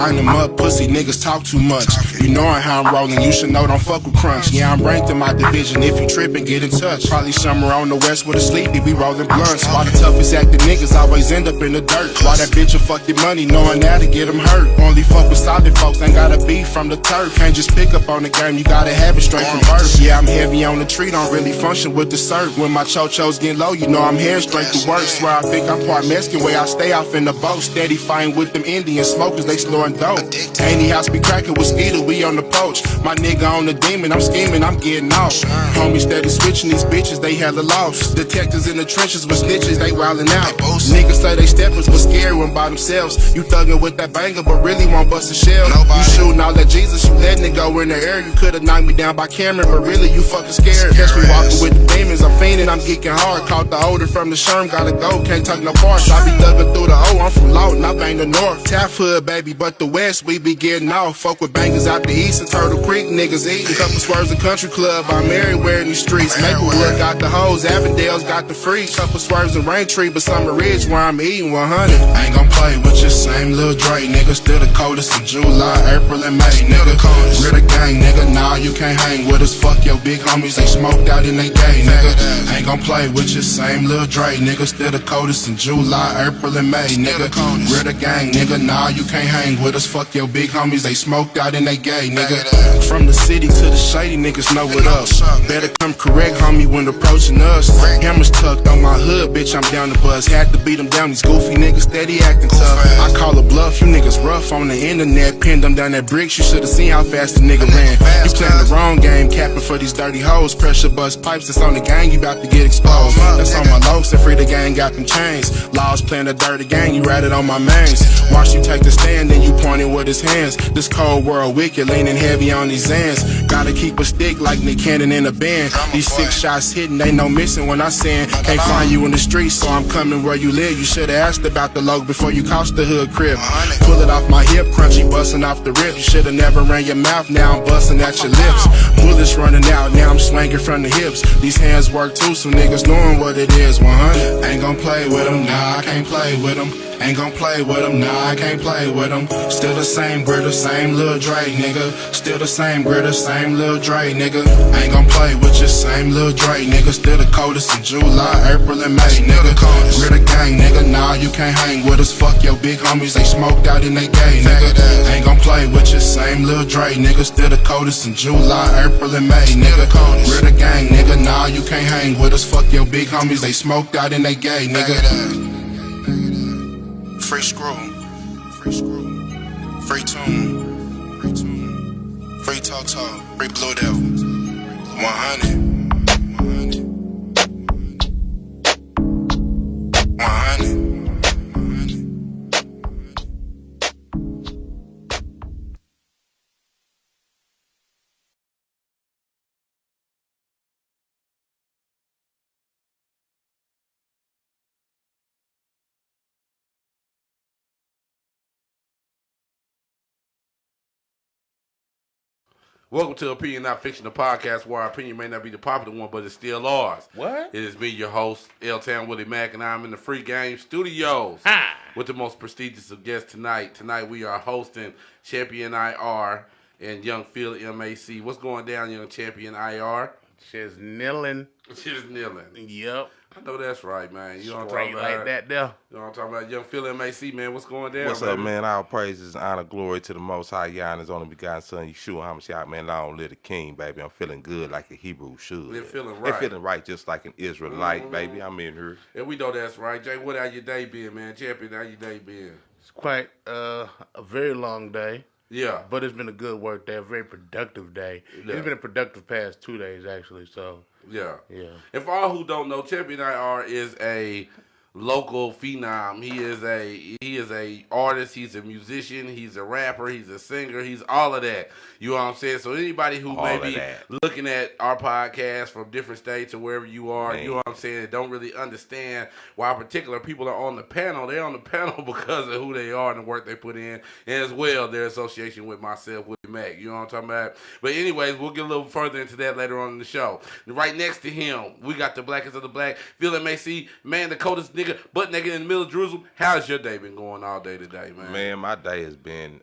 line them up, pussy niggas talk too much. You knowin' how I'm rolling, you should know don't fuck with Crunch. Yeah, I'm ranked in my division, if you trippin', get in touch. Probably somewhere on the west with a sleepy, we rollin' blunts. Why the toughest acting niggas always end up in the dirt? Why that bitch'll fuck your money, knowing that to get them hurt? Only fuck with solid folks, ain't gotta be from the turf. Can't just pick up on the game, you gotta have it straight from birth. Yeah, I'm heavy on the tree, don't really function with the surf. When my cho-chos get low, you know I'm heading straight to work. Swear I think I'm part Mexican, way I stay off in the boat. Steady fighting with them Indian smokers, they snoring dope. Any house be cracking with skeeter, we on the poach. My nigga on the demon, I'm scheming, I'm getting off. Homies steady switching these bitches, they hella lost. Detectives in the trenches with snitches, they wildin' out. Niggas say they steppers, but scary when by themselves. You thuggin' with that banger, but really won't bust a shell. You shootin' all that Jesus, you letting it go in the air. You could've knocked me down by camera, but really you fucking scared. Catch me walking with the demons, I'm fiending, I'm geeking hard. Caught the odor from the Sherm, gotta go, can't tuck no parts. I be thuggin' through the O, I'm from Lawton, I bang the north. Taft Hood, baby, but the west, we be getting off. Fuck with bangers out the east and Turtle Creek, niggas eating. Couple swerves in Country Club, I'm everywhere in the streets. Maplewood got the hoes, Avondale's got the freaks. Couple swerves in Raintree, but Summer Ridge where I'm eating 100. Ain't gon' play with your same little Dre, nigga. Still the coldest in July, April, and May, nigga. We're the gang, nigga. Nah, you can't hang with us. Fuck your big homies, they smoked out and they gay, nigga. Ain't gon' play with your same little Dre, nigga. Still the coldest in July, April, and May, nigga. We're the gang, nigga. Nah, you can't hang with us. Fuck your big homies, they smoked out and they gay, nigga. From the city to the shady, niggas know what up. Better come correct, homie, when approaching us. Hammers tucked on my hood, bitch, I'm down the bus. Had to beat them down, these goofy niggas steady acting tough. I call a bluff, you niggas rough on the internet. Pinned them down that bricks, you should've seen how fast the nigga ran. You playing the wrong game, capping for these dirty hoes. Pressure bust pipes, that's on the gang, you bout to get exposed. That's on my locs, and free the gang got them chains. Laws playing a dirty gang, you ratted on my mains. Watch you take the stand, then you pointing with his hands. This cold world wicked, leaning heavy on these ends. Gotta keep a stick like Nick Cannon in a band. These 6 shots hitting, ain't no missing when I send. Can't find you in the streets, so I'm coming where you live. You should've asked about the logo before you crossed the hood crib. Pull it off my hip, crunchy busting off the rip. You should've never ran your mouth, now I'm busting at your lips. Bullets running out, now I'm swinging from the hips. These hands work too, so niggas knowing what it is. 100. Ain't gon' play with them, nah, I can't play with them. Ain't gon' play with them, nah, I can't play with them. Still the same gritter, same Lil Dre, nigga. Still the same gritter, same Lil Dre, nigga. Ain't gon' play with your same Lil Dre, nigga. Still the coldest in July, April, and May, nigga. We're the gang, nigga. Nah, you can't hang with us. Fuck your big homies, they smoked out and they gay, nigga. Ain't gon' play with your same Lil Dre, nigga. Still the coldest in July, April, and May, nigga. We're the gang, nigga. Nah, you can't hang with us. Fuck your big homies, they smoked out and they gay, nigga. Free screw, free screw, free tune, free tune, free Toto, free Blue Devil, 100, 100, 100. Welcome to Opinion Not Fiction, the podcast where our opinion may not be the popular one, but it's still ours. What? It is me, your host, L-Town Willie Mack, and I'm in the Free Game Studios with the most prestigious of guests tonight. Tonight we are hosting Champion IR and Young Phil MAC. What's going down, Young Champion IR? She's kneeling. She's kneeling. Yep. I know that's right, man. You know what I'm Straight talking about? like that there. You know what I'm talking about? Young Phil MAC, man. What's going down, What's up, man? All praises, honor, glory to the Most High, Yah, and His only begotten Son, Yeshua HaMashiach, man. Long live the King, baby. I'm feeling good like a Hebrew should. They're feeling right. They're feeling right just like an Israelite, baby. I'm in here. And we know that's right. Jay, what how your day been, man? Champion, how your day been? It's quite a very long day. Yeah. But it's been a good work day, a very productive day. Yeah. It's been a productive past 2 days, actually, so. Yeah. Yeah. And for all who don't know, Champion IR is a local phenom. He is a artist, he's a musician, he's a rapper, he's a singer, he's all of that. You know what I'm saying? So anybody who may be looking at our podcast from different states or wherever you are, you know what I'm saying, don't really understand why particular people are on the panel. They're on the panel because of who they are and the work they put in, and as well their association with myself, with Mac. You know what I'm talking about? But anyways, we'll get a little further into that later on in the show. Right next to him, we got the blackest of the black, Phil MAC, man, the coldest nigga nigga butt naked in the middle of Jerusalem. How's your day been going all day today, man? Man, my day has been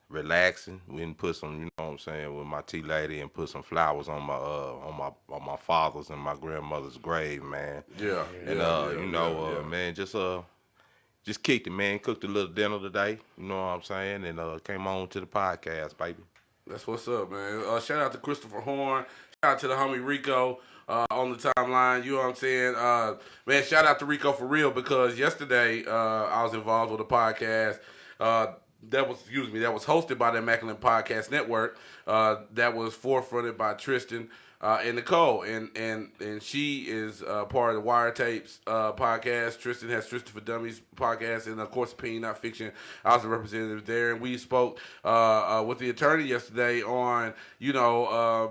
relaxing. We done put some, you know what I'm saying, with my tea lady and put some flowers on my father's and my grandmother's grave, man. Yeah. And man, just kicked it, man. Cooked a little dinner today, you know what I'm saying, and came on to the podcast, baby. That's what's up, man. Shout out to Christopher Horn. Shout out to the homie Rico on the timeline. You know what I'm saying? Man, shout out to Rico for real, because yesterday I was involved with a podcast that was hosted by the Immaculate Podcast Network. That was forefronted by Tristan and Nicole, and she is part of the Wiretapes podcast. Tristan has Tristan for Dummies podcast, and of course, Opinion Not Fiction. I was a representative there, and we spoke with the attorney yesterday on,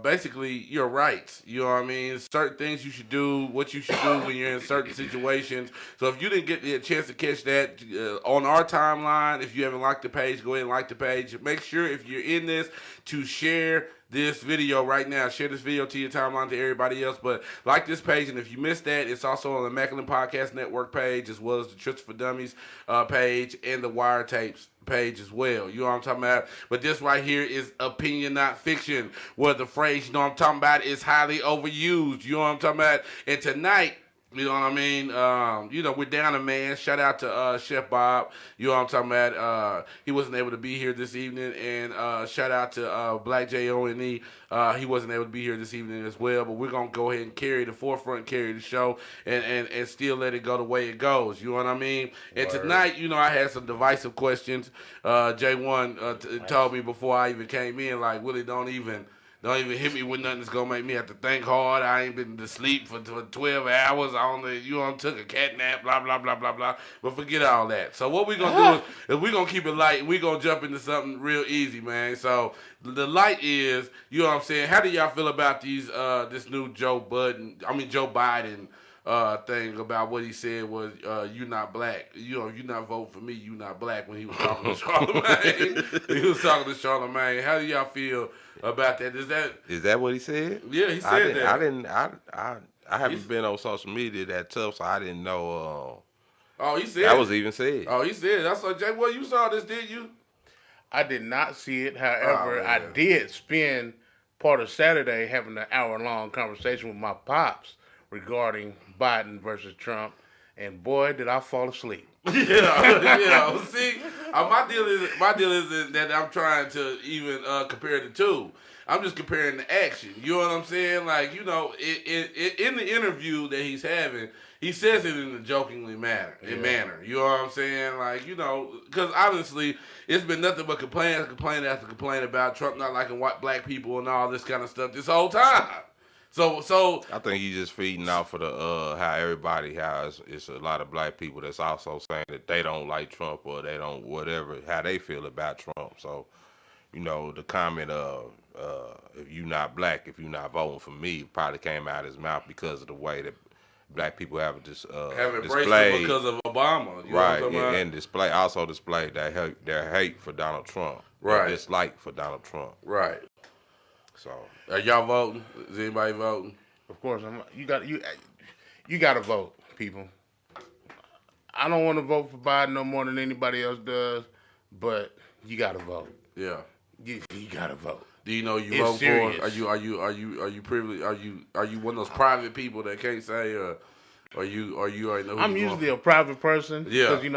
basically your rights. You know what I mean? Certain things you should do, what you should do when you're in certain situations. So if you didn't get a chance to catch that on our timeline, if you haven't liked the page, go ahead and like the page. Make sure if you're in this to share this video right now. Share this video to your timeline, to everybody else. But like this page, and if you missed that, it's also on the Immaculate Podcast Network page, as well as the Tristan for Dummies page and the Wiretapes page as well. You know what I'm talking about? But this right here is Opinion Not Fiction, where the phrase, you know what I'm talking about, is highly overused. You know what I'm talking about? And tonight, you know what I mean? We're down a man. Shout out to Chef Bob. You know what I'm talking about? He wasn't able to be here this evening. And shout out to Black J-O-N-E. He wasn't able to be here this evening as well. But we're going to go ahead and carry the show, and still let it go the way it goes. You know what I mean? And tonight, I had some divisive questions. J1 told me before I even came in, like, Willie, don't even hit me with nothing that's gonna make me have to think hard. I ain't been to sleep for 12 hours. I only, took a cat nap, blah, blah, blah, blah, blah. But forget all that. So what we gonna do is we gonna keep it light. We gonna jump into something real easy, man. So the light is, you know what I'm saying? How do y'all feel about these, this new Joe Biden thing about what he said was, you not black. You not vote for me, you not black, when he was talking to Charlamagne. He was talking to Charlamagne. How do y'all feel about that? Is that what he said? Yeah, he said that. I haven't been on social media that tough, so I didn't know. He said that was even said. Oh, he said. I saw Jay. Well, you saw this, did you? I did not see it. However, I did spend part of Saturday having an hour-long conversation with my pops regarding Biden versus Trump, and boy, did I fall asleep. Yeah. See, my deal is that I'm trying to even compare the two. I'm just comparing the action. You know what I'm saying? Like, in the interview that he's having, he says it in a jokingly manner. You know what I'm saying? Like, because obviously it's been nothing but complaint after complaint about Trump not liking white black people and all this kind of stuff this whole time. So I think he's just feeding off of the how everybody has. It's a lot of black people that's also saying that they don't like Trump, or they don't whatever, how they feel about Trump. So, the comment of if you not black, if you not voting for me, probably came out of his mouth because of the way that black people have displayed because of Obama, right, and display their hate for Donald Trump, right, their dislike for Donald Trump, right. So, are y'all voting? Is anybody voting? Of course, you got to vote, people. I don't want to vote for Biden no more than anybody else does, but you got to vote. Yeah, you got to vote. Do you know it's vote serious. for? Are you privileged? Are you one of those private people that can't say, or you already know? Who I'm usually a private person. Yeah, because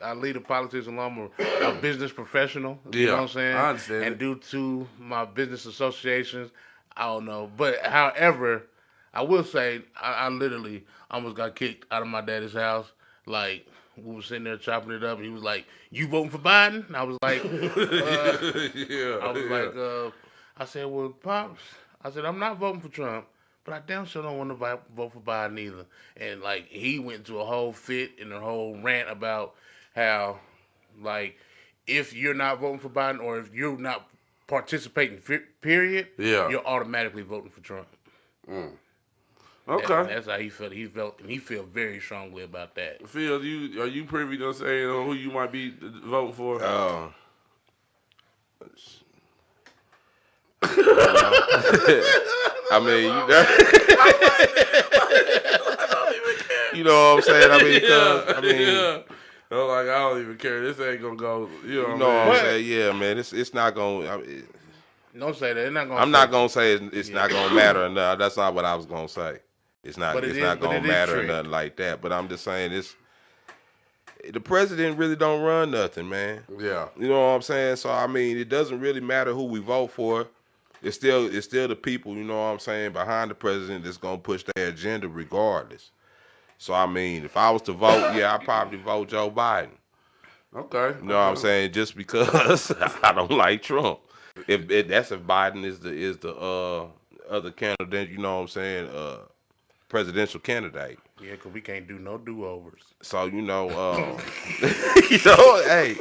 I lead a politics along. I'm a business professional. You know what I'm saying? I understand. And due to my business associations, I don't know. But however, I will say I literally almost got kicked out of my daddy's house. Like, we were sitting there chopping it up, and he was like, "You voting for Biden?" And I was like, I said, "Well, Pops," I said, "I'm not voting for Trump, but I damn sure don't want to vote for Biden either." And, like, he went into a whole fit and a whole rant about how, like, if you're not voting for Biden, or if you're not participating, period, you're automatically voting for Trump. Mm. Okay, that's how he felt. He felt, and he felt very strongly about that. Phil, are you privy to saying who you might be voting for? I mean, You know what I'm saying? I mean, 'cause, I mean, yeah. I'm like, I don't even care. This ain't gonna go. You know, you know what I'm But- saying? Yeah, man. It's not gonna. Don't say that. They're not gonna I'm not gonna say it's Yeah. not gonna matter or nothing. That's not what I was gonna say. It's not. But it It's is- not but gonna it is matter or trick. nothing like that. But I'm just saying the president really don't run nothing, man. Yeah. You know what I'm saying? So I mean, it doesn't really matter who we vote for. It's still the people, you know what I'm saying, behind the president that's gonna push their agenda regardless. So I mean, if I was to vote, yeah, I'd probably vote Joe Biden. Okay. You know what I'm saying? Just because I don't like Trump. If Biden is the other candidate, you know what I'm saying, presidential candidate. Yeah, because we can't do no do-overs. So you know, you know, hey,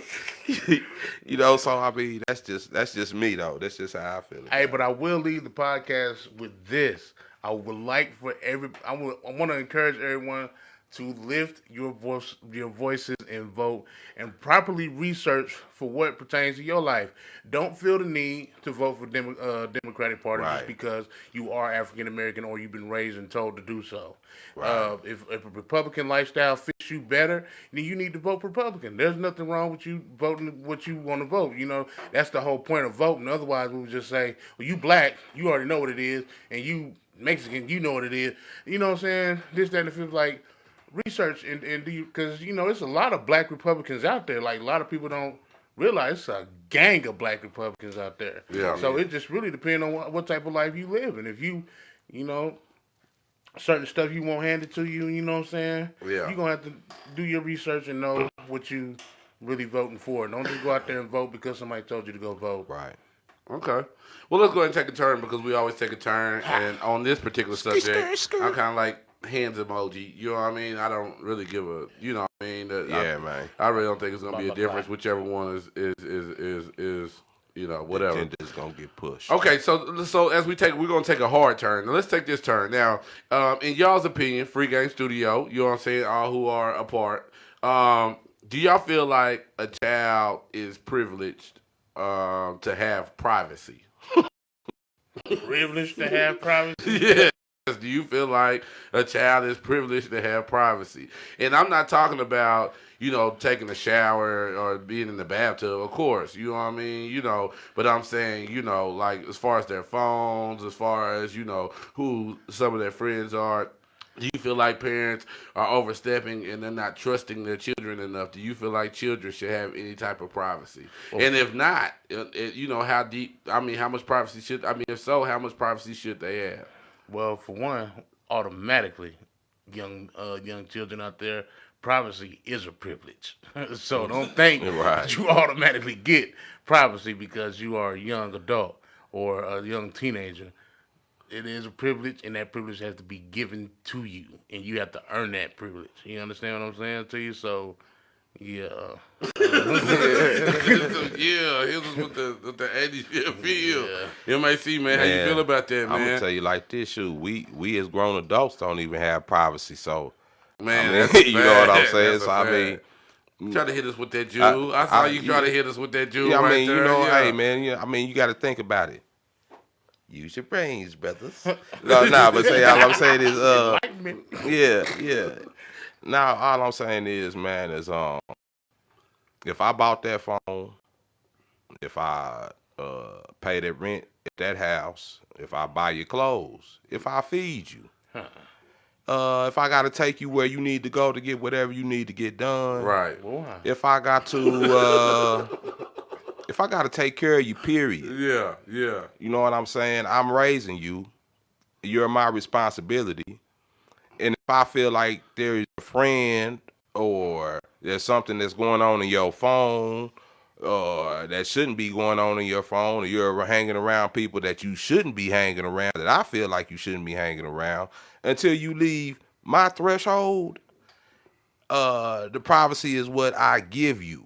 you know. So I mean, that's just me though. That's just how I feel. Hey, but I will leave the podcast with this. I would like for I want to encourage everyone to lift your voices and vote, and properly research for what pertains to your life. Don't feel the need to vote for Democratic Party Right. just because you are African American or you've been raised and told to do so. Right. If a Republican lifestyle fits you better, then you need to vote Republican. There's nothing wrong with you voting what you want to vote. You know, that's the whole point of voting. Otherwise, we would just say, well, you black, you already know what it is, and you Mexican, you know what it is. You know what I'm saying? This, that, and it feels like research and do you, because you know there's a lot of black Republicans out there. Like a lot of people don't realize it's a gang of black Republicans out there. Yeah. So it just really depends on what type of life you live, and if you know, certain stuff you won't hand it to you. You know what I'm saying? Yeah. You're gonna have to do your research and know what you really voting for. Don't just go out there and vote because somebody told you to go vote. Right. Okay. Well, let's go ahead and take a turn because we always take a turn. And on this particular subject, I'm kind of like hands emoji. You know what I mean? I don't really give a, you know what I mean? Yeah, man. I really don't think it's going to be a Blah, blah, difference. Whichever one is you know, whatever. The agenda's gonna get pushed. Okay, so as we're going to take a hard turn. Now, let's take this turn. Now, in y'all's opinion, Free Game Studio, you know what I'm saying, all who are a part, do y'all feel like a child is privileged to have privacy? Privileged to have privacy. Yes. Do you feel like a child is privileged to have privacy? And I'm not talking about, you know, taking a shower or being in the bathtub, of course, you know what I mean? You know, but I'm saying, you know, like as far as their phones, as far as, you know, who some of their friends are. Do you feel like parents are overstepping and they're not trusting their children enough? Do you feel like children should have any type of privacy? And if not, you know, how much privacy if so, how much privacy should they have? Well, for one, automatically, young children out there, privacy is a privilege. So don't think Right. that you automatically get privacy because you are a young adult or a young teenager. It is a privilege, and that privilege has to be given to you, and you have to earn that privilege. You understand what I'm saying to you? So, yeah. Yeah, he was with the 80s feel. Yeah. MAC, man, how you feel about that, I'm gonna man? tell you like this, shoot. We as grown adults don't even have privacy, so Man, I mean, that's a you know what I'm fact. saying. That's a So I mean, fact. Try to hit us with that jewel. I saw you try to hit us with that jewel. yeah, I right mean, there. you know, yeah. hey man, I mean, you got to think about it. Use your brains, brothers. But say all I'm saying is, Enlightenment. yeah. Now all I'm saying is, man, is if I bought that phone, if I pay that rent at that house, if I buy your clothes, if I feed you, if I got to take you where you need to go to get whatever you need to get done, Right. Boy. if I got to take care of you, period. Yeah. You know what I'm saying? I'm raising you. You're my responsibility. And if I feel like there's a friend or there's something that's going on in your phone or that shouldn't be going on in your phone, or you're hanging around people that you shouldn't be hanging around, that I feel like you shouldn't be hanging around, until you leave my threshold, the privacy is what I give you.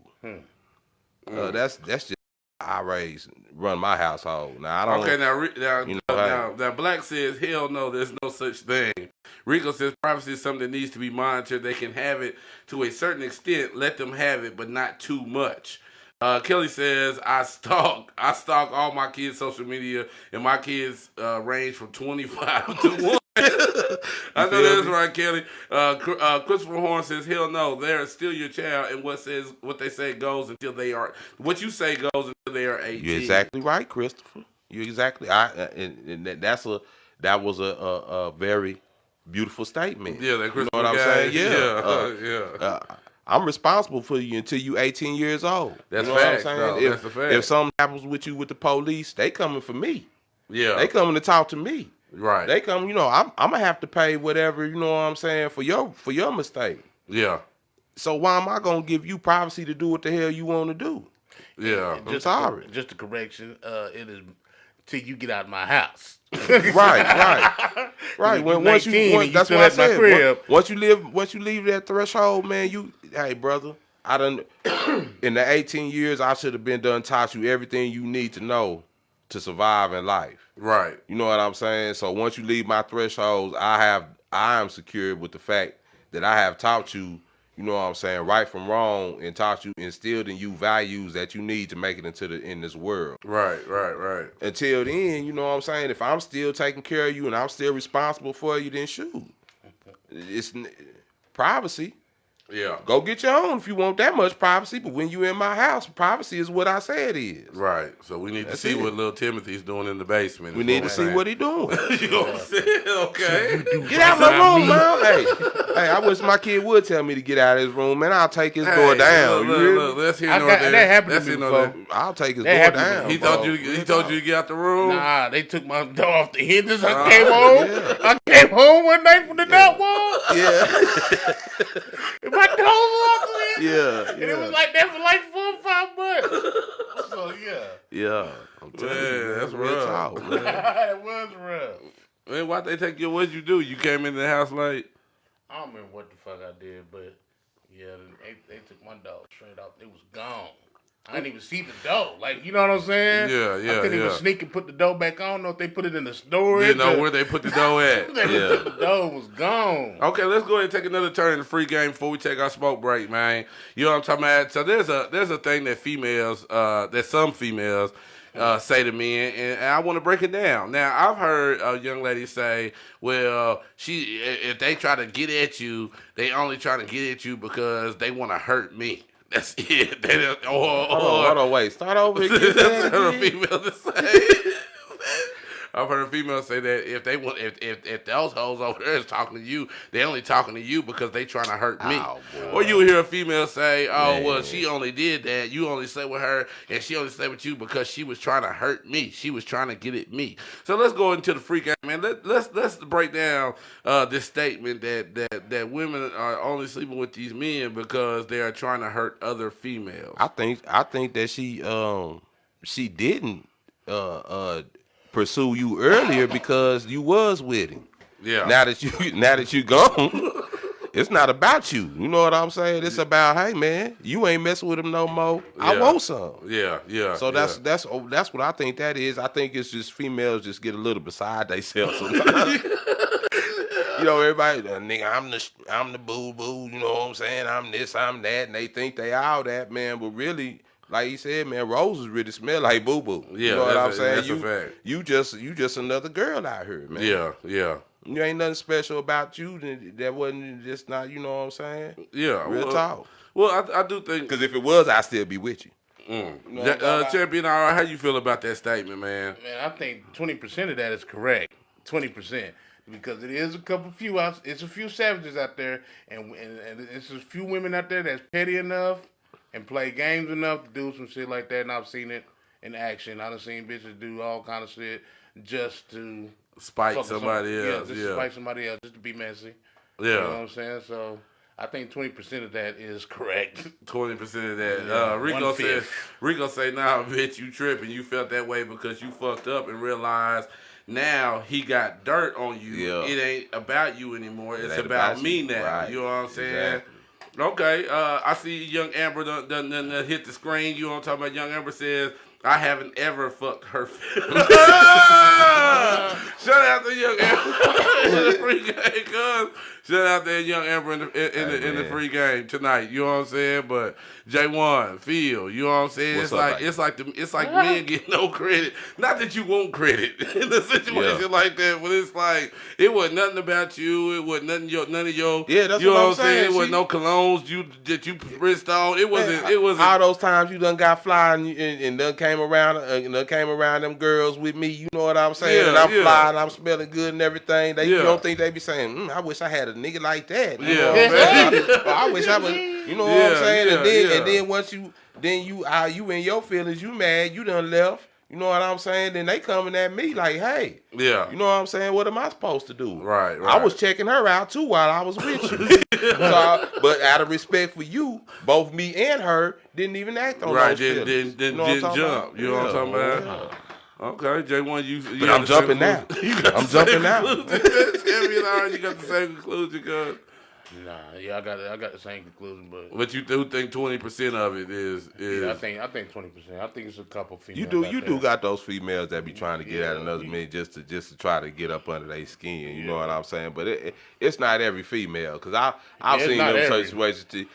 That's just how I run my household. Now I don't. Okay, You know, now Black says, hell no, there's no such thing. Rico says privacy is something that needs to be monitored. They can have it to a certain extent. Let them have it, but not too much. Kelly says, I stalk all my kids' social media, and my kids range from 25 to 1. I know feel that's me? right, Kelly. Christopher Horn says, "Hell no, they're still your child, and what they say goes until they are. What you say goes until they are 18." You're exactly right, Christopher. You're exactly. And that was a very beautiful statement. Yeah, that You know Christopher what I'm guy. saying? Yeah. Yeah. I'm responsible for you until you 18 years old. That's you know facts, what I'm saying? though. If, That's a fact. if something happens with you with the police, they coming for me. Yeah. They coming to talk to me. Right. They come, I'm gonna have to pay whatever, you know what I'm saying, for your mistake. Yeah. So why am I gonna give you privacy to do what the hell you want to do? Yeah. I'm sorry. Just a correction. It is till you get out of my house. Right. You're Once 19 and you that's still what I at my said. crib. Once you leave that threshold, man, hey brother, I done in the 18 years I should have been done taught you everything you need to know to survive in life. Right. You know what I'm saying? So once you leave my thresholds, I am secure with the fact that I have taught you, you know what I'm saying, right from wrong, and taught you, instilled in you values that you need to make it in this world. Right. Until then, you know what I'm saying, if I'm still taking care of you and I'm still responsible for you, then shoot. It's privacy. Yeah. Go get your own if you want that much privacy, but when you in my house, privacy is what I say it is. Right. So we need That's to see it. what little Timothy's doing in the basement. We need to see what he doing. You know what I'm saying? Okay. Get out of my room, man. Hey, I wish my kid would tell me to get out of his room, man. I'll take his door down. You hear me? Look, let's hear I no got- there. that happened to Let's me hear no before. there. I'll take his That door happened to down. He bro. told you to get out the room. Nah, they took my door off the hinges. I came home. I came home one night from the nut wall. Yeah, And my door was off the hinges. yeah, And it was like that for like 4 or 5 months. So yeah. I'm telling Man, you, that's real rough. talk, man. it was rough. Man, why'd they take you? What'd you do? You came into the house late? I don't remember what the fuck I did, but yeah, they took my dog straight off. It was gone. I didn't even see the dough. Like, you know what I'm saying? Yeah, I couldn't even sneak and put the dough back on. I don't know if they put it in the storage. You know where they put the dough at. The dough was gone. Okay, let's go ahead and take another turn in the free game before we take our smoke break, man. You know what I'm talking about? So there's a thing that some females say to men, and I want to break it down. Now, I've heard a young lady say, well, if they try to get at you, they only trying to get at you because they want to hurt me. That's it. Hold on, wait. Start over again. That's what a female to say. I've heard a female say that if those hoes over there is talking to you, they only talking to you because they trying to hurt me. Oh, boy. Or you hear a female say, "Oh, Man. well, she only did that. You only slept with her, and she only slept with you because she was trying to hurt me. She was trying to get at me." So let's go into the free game, man. Let's break down this statement that women are only sleeping with these men because they are trying to hurt other females. I think that she didn't pursue you earlier because you was with him. Yeah. Now that you gone, it's not about you. You know what I'm saying? It's about, hey man, you ain't messing with him no more. I Yeah. want some. Yeah. So that's what I think that is. I think it's just females just get a little beside themselves sometimes. You know, everybody, nigga, I'm the boo boo. You know what I'm saying? I'm this, I'm that, and they think they all that, man. But really, like he said, man, roses really smell like boo boo. Yeah, you know what I'm saying? that's a fact. You just another girl out here, man. Yeah. You ain't nothing special about you that wasn't just not. You know what I'm saying? Yeah. Real talk. Well, I do think. Because if it was, I'd still be with you. You know what I'm talking about? Champion, how you feel about that statement, man? Man, I think 20% of that is correct. 20%. Because it is it's a few savages out there, and it's a few women out there that's petty enough and play games enough to do some shit like that, and I've seen it in action. I done seen bitches do all kind of shit just to Spite fuck with somebody else. Yeah, just to spite somebody else, just to be messy. Yeah. You know what I'm saying? So I think 20% of that is correct. 20% of that. Yeah, Rico say, nah, bitch, you tripping. You felt that way because you fucked up and realized now he got dirt on you. Yeah. It ain't about you anymore. It's ain't about about me you. now. Right. You know what I'm saying? Exactly. Okay, I see young Amber done hit the screen. You know what I'm talking about? Young Amber says, I haven't ever fucked her. Shout out to Young Amber in the free game, cuz. Shout out to Young Amber in the free game tonight. You know what I'm saying? But J1, Phil, you know what I'm saying? What's It's like men get no credit. Not that you want credit in a situation like that, but it's like it wasn't nothing about you. It wasn't none of your. Yeah, that's you know what I'm what I'm saying. saying. It wasn't no colognes that you rinsed on. It wasn't. Man, It wasn't. all those times you done got fly and done came around them girls with me. You know what I'm saying? Yeah, and I'm yeah. fly and I'm smelling good and everything. You Yeah. don't think they be saying, I wish I had a nigga like that. You Yeah, know what I'm man. saying? Or I wish I was. You know what Yeah, I'm saying? yeah, And then once you in your feelings, you mad, you done left. You know what I'm saying? Then they coming at me like, hey. Yeah. You know what I'm saying? What am I supposed to do? Right. I was checking her out too while I was with you. But out of respect for you, both me and her didn't even act on Right, those didn't feelings. You know what I'm talking jump. about? You know what I'm talking about? Yeah. Okay, J1, you But got I'm the jumping same now. conclusion. You got I'm the same jumping now. conclusion. Champion already got the same conclusion, cuz. Nah, yeah, I got the same conclusion, But you do think 20% of it is yeah, I think 20%. I think it's a couple females. You do got those females that be trying to get at another man just to try to get up under their skin. You know what I'm saying? But it's not every female because I've it's seen not them every. situations.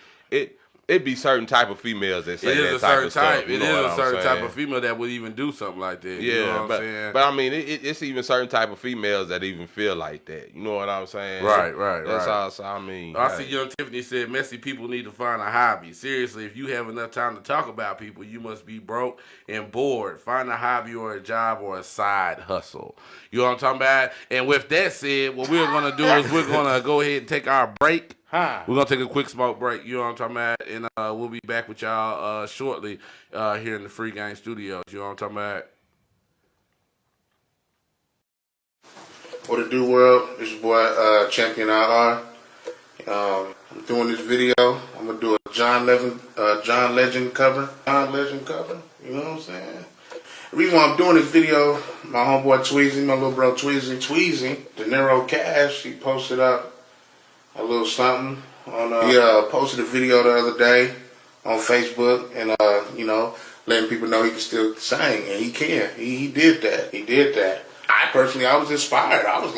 It be certain type of females that say It that is a type certain of stuff. type. You It know is what a I'm certain type saying? of female that would even do something like that. Yeah, You know what I'm saying? but I mean, it's even certain type of females that even feel like that. You know what I'm saying? Right. That's all. So I mean, I hey. see Young Tiffany said, messy people need to find a hobby. Seriously, if you have enough time to talk about people, you must be broke and bored. Find a hobby or a job or a side hustle. You know what I'm talking about? And with that said, what we're going to do is we're going to go ahead and take our break. Huh. We're going to take a quick smoke break. You know what I'm talking about? And we'll be back with y'all shortly here in the Free Game Studios. You know what I'm talking about? What it do, world? It's your boy Champion IR. I'm doing this video. I'm gonna do a John Legend cover. You know what I'm saying? The reason why I'm doing this video, my homeboy Tweezy, my little bro Tweezy, De Niro Cash, he posted up a little something on. He posted a video the other day on Facebook, and letting people know he can still sing, and he can. He did that. He did that. I was inspired. I was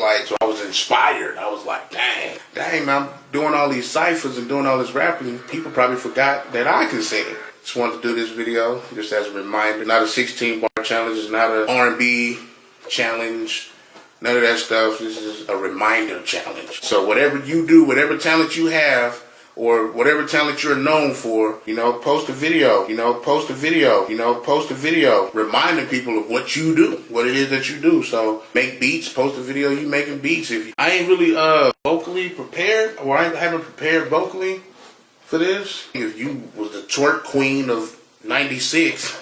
like, dang, man, I'm doing all these ciphers and doing all this rapping. People probably forgot that I can sing. Just wanted to do this video just as a reminder. Not a 16-bar challenge. It's not an R&B challenge. None of that stuff. This is a reminder challenge. So whatever you do, whatever talent you have, or whatever talent you're known for, post a video, reminding people of what you do, what it is that you do. So make beats, post a video you making beats. I ain't really vocally prepared, or I haven't prepared vocally for this. If you was the twerk queen of '96,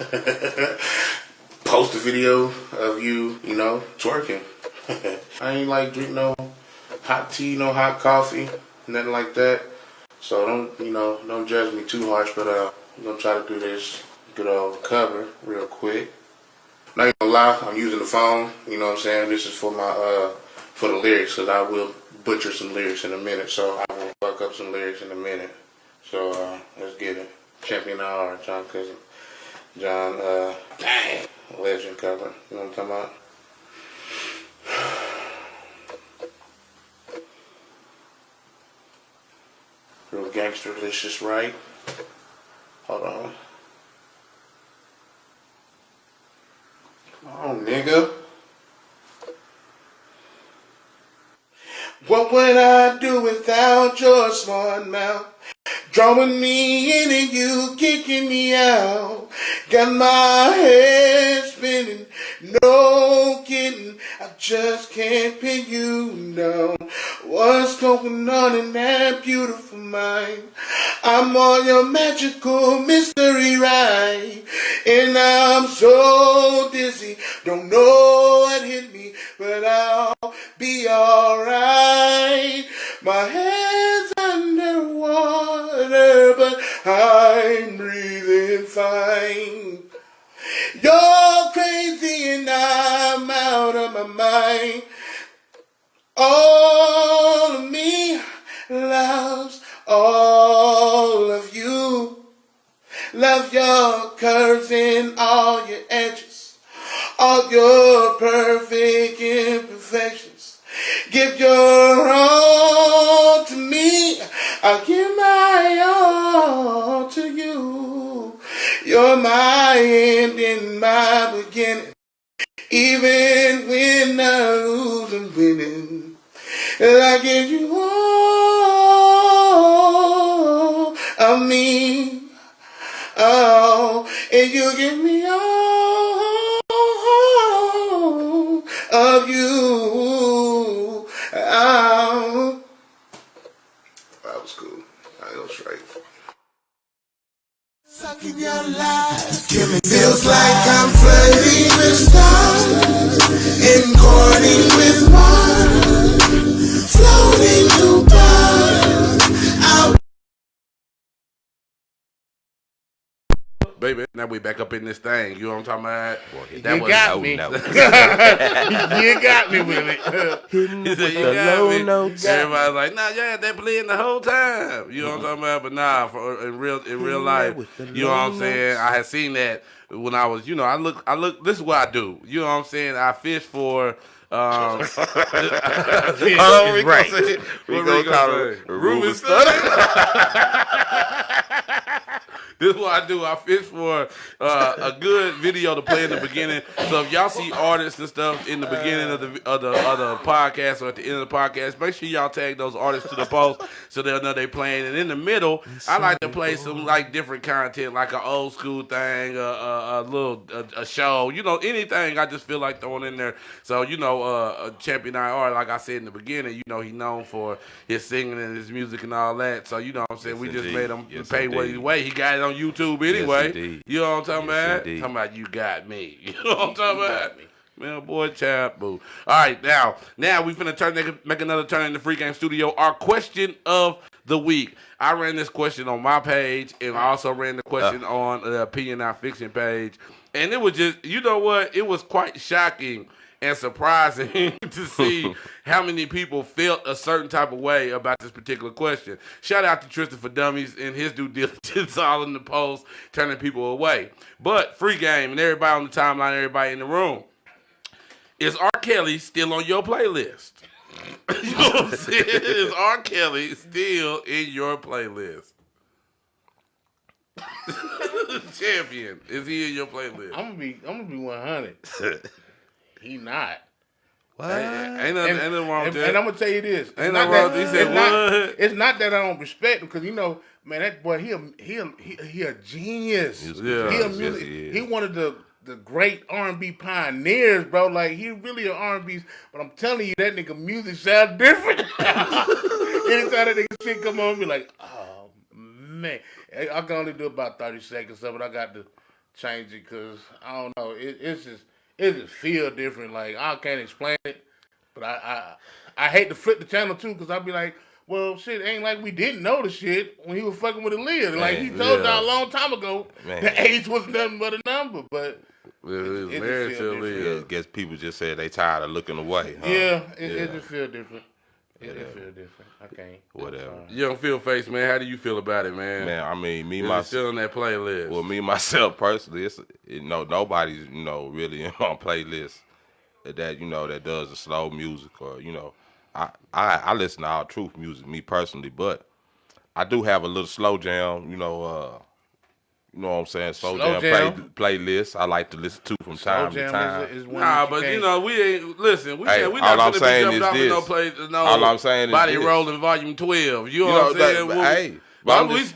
post a video of you, twerking. I ain't like drink no hot tea, no hot coffee, nothing like that. So don't judge me too harsh, but I'm gonna try to do this good old cover real quick. Not even gonna lie, I'm using the phone. You know what I'm saying? This is for my for the lyrics, cause I will butcher some lyrics in a minute. So I will fuck up some lyrics in a minute. So let's get it. Champion IR, John Legend cover. You know what I'm talking about? Real gangster-licious, right? Hold on. Come on, nigga. What would I do without your smart mouth? Drawing me in and you kicking me out. Got my head spinning, no kidding. I just can't pin you down. What's going on in that beautiful mind? I'm on your magical mystery ride, and I'm so dizzy, don't know what hit me, but I'll be alright. My head's underwater, but I'm breathing fine. You're crazy and I'm out of my mind. All of me loves all of you. Love your curves and all your give your all to me. I'll give my all to you. You're my end and my beginning. Even when I lose, I'm winning. And I give you all of me. Oh, and you give me all of you. Oh. That was cool. I go straight. Sucking your life. Feels like I'm flirting with stars and courting with Mars, floating through bars. Baby, now we back up in this thing. You know what I'm talking about? You got me. No. You got me with it. He said, you got me. Everybody's like, nah, yeah, they playing the whole time. You know what I'm talking about? But nah, in real life, you know what I'm saying? I had seen that when I was, I look, this is what I do. You know what I'm saying? I fish for, Right. We gonna call it Ruben Studdard. This is what I do. I fish for a good video to play in the beginning. So if y'all see artists and stuff in the beginning of the podcast or at the end of the podcast, make sure y'all tag those artists to the post so they'll know they playing. And in the middle, I like to play some like different content, like an old school thing, a show, anything. I just feel like throwing in there. So Champion IR, like I said in the beginning, he known for his singing and his music and all that. So you know what I'm saying, Yes, we just indeed. made him Yes, pay what indeed. he's way. He got it on YouTube anyway. indeed. You know what I'm talking Yes, about? indeed. Talking about you got me. You know what I'm talking about? Man, boy, chap, boo. All right, now we finna make another turn in the Free Game Studio. Our question of the week. I ran this question on my page, and I also ran the question on the Opinion Not Fiction page. And it was just, you know what? It was quite shocking and surprising to see how many people felt a certain type of way about this particular question. Shout out to Tristan for Dummies and his due diligence all in the post, turning people away. But Free Game and everybody on the timeline, everybody in the room, is R. Kelly still on your playlist? You know what I'm saying? Is R. Kelly still in your playlist? Champion, is he in your playlist? I'm gonna be 100. He not. What? Ain't nothing wrong with that. And I'm gonna tell you this. Ain't nothing wrong with that. He said, what? It's not that I don't respect him, because man, that boy, he a genius. Yeah. He a Yes, music. he is. He one of the great R&B pioneers, bro. Like, he really an R&B. But I'm telling you, that nigga music sound different. Anytime that nigga shit come on, be like, oh man, I can only do about 30 seconds of it. I got to change it because I don't know. It just feel different. Like, I can't explain it, but I hate to flip the channel too, because I'll be like, well, shit, ain't like we didn't know the shit when he was fucking with Aaliyah. Like, he told y'all a long time ago the age was nothing but a number, but It was it married just to feel Aaliyah. I guess people just said they tired of looking away. Huh? it just feel different. It feel different. I can't. Whatever. Young Phil Face, man, how do you feel about it, man? Man, I mean, Is it still on that playlist? Well, me myself personally, nobody's really in my playlist that that does the slow music or I listen to all truth music, me personally, but I do have a little slow jam, you know what I'm saying, slow jam playlist I like to listen to from time to time. Is one Nah, that but can't- we ain't listen. We Hey, we all not I'm gonna be saying jumping is off in no this. place. No, All I'm saying is Body this. Rolling Volume 12. You know what I'm saying?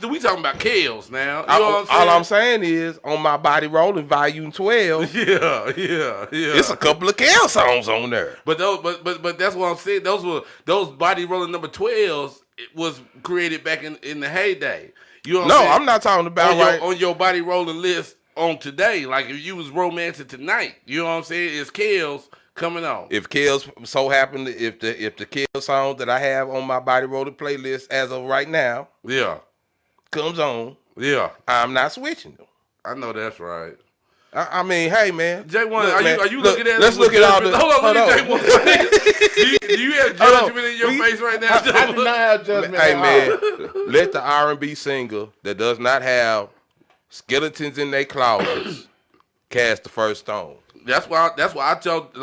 We talking about Kales now. You know what I'm saying? All I'm saying is on my Body Rolling Volume 12, Yeah. it's a couple of Kel songs on there. But that's what I'm saying. Those Body Rolling number 12s. It was created back in the heyday. You know what I'm saying? I'm not talking about on your Body Rolling list on today. Like, if you was romancing tonight, you know what I'm saying? It's Kales coming on. If Kel's so happened, if the Kel song that I have on my Body Rolling playlist as of right now Yeah. comes on, Yeah. I'm not switching them. I know that's right. I mean, hey man, J1, look, are man, you look, looking at let's it with look at all the. judgment? Hold on, look at hold J1. do you have Hold on. judgment in your face right now? I do not have judgment. Hey at all. man, let the R&B singer that does not have skeletons in their closets cast the first stone. That's why I told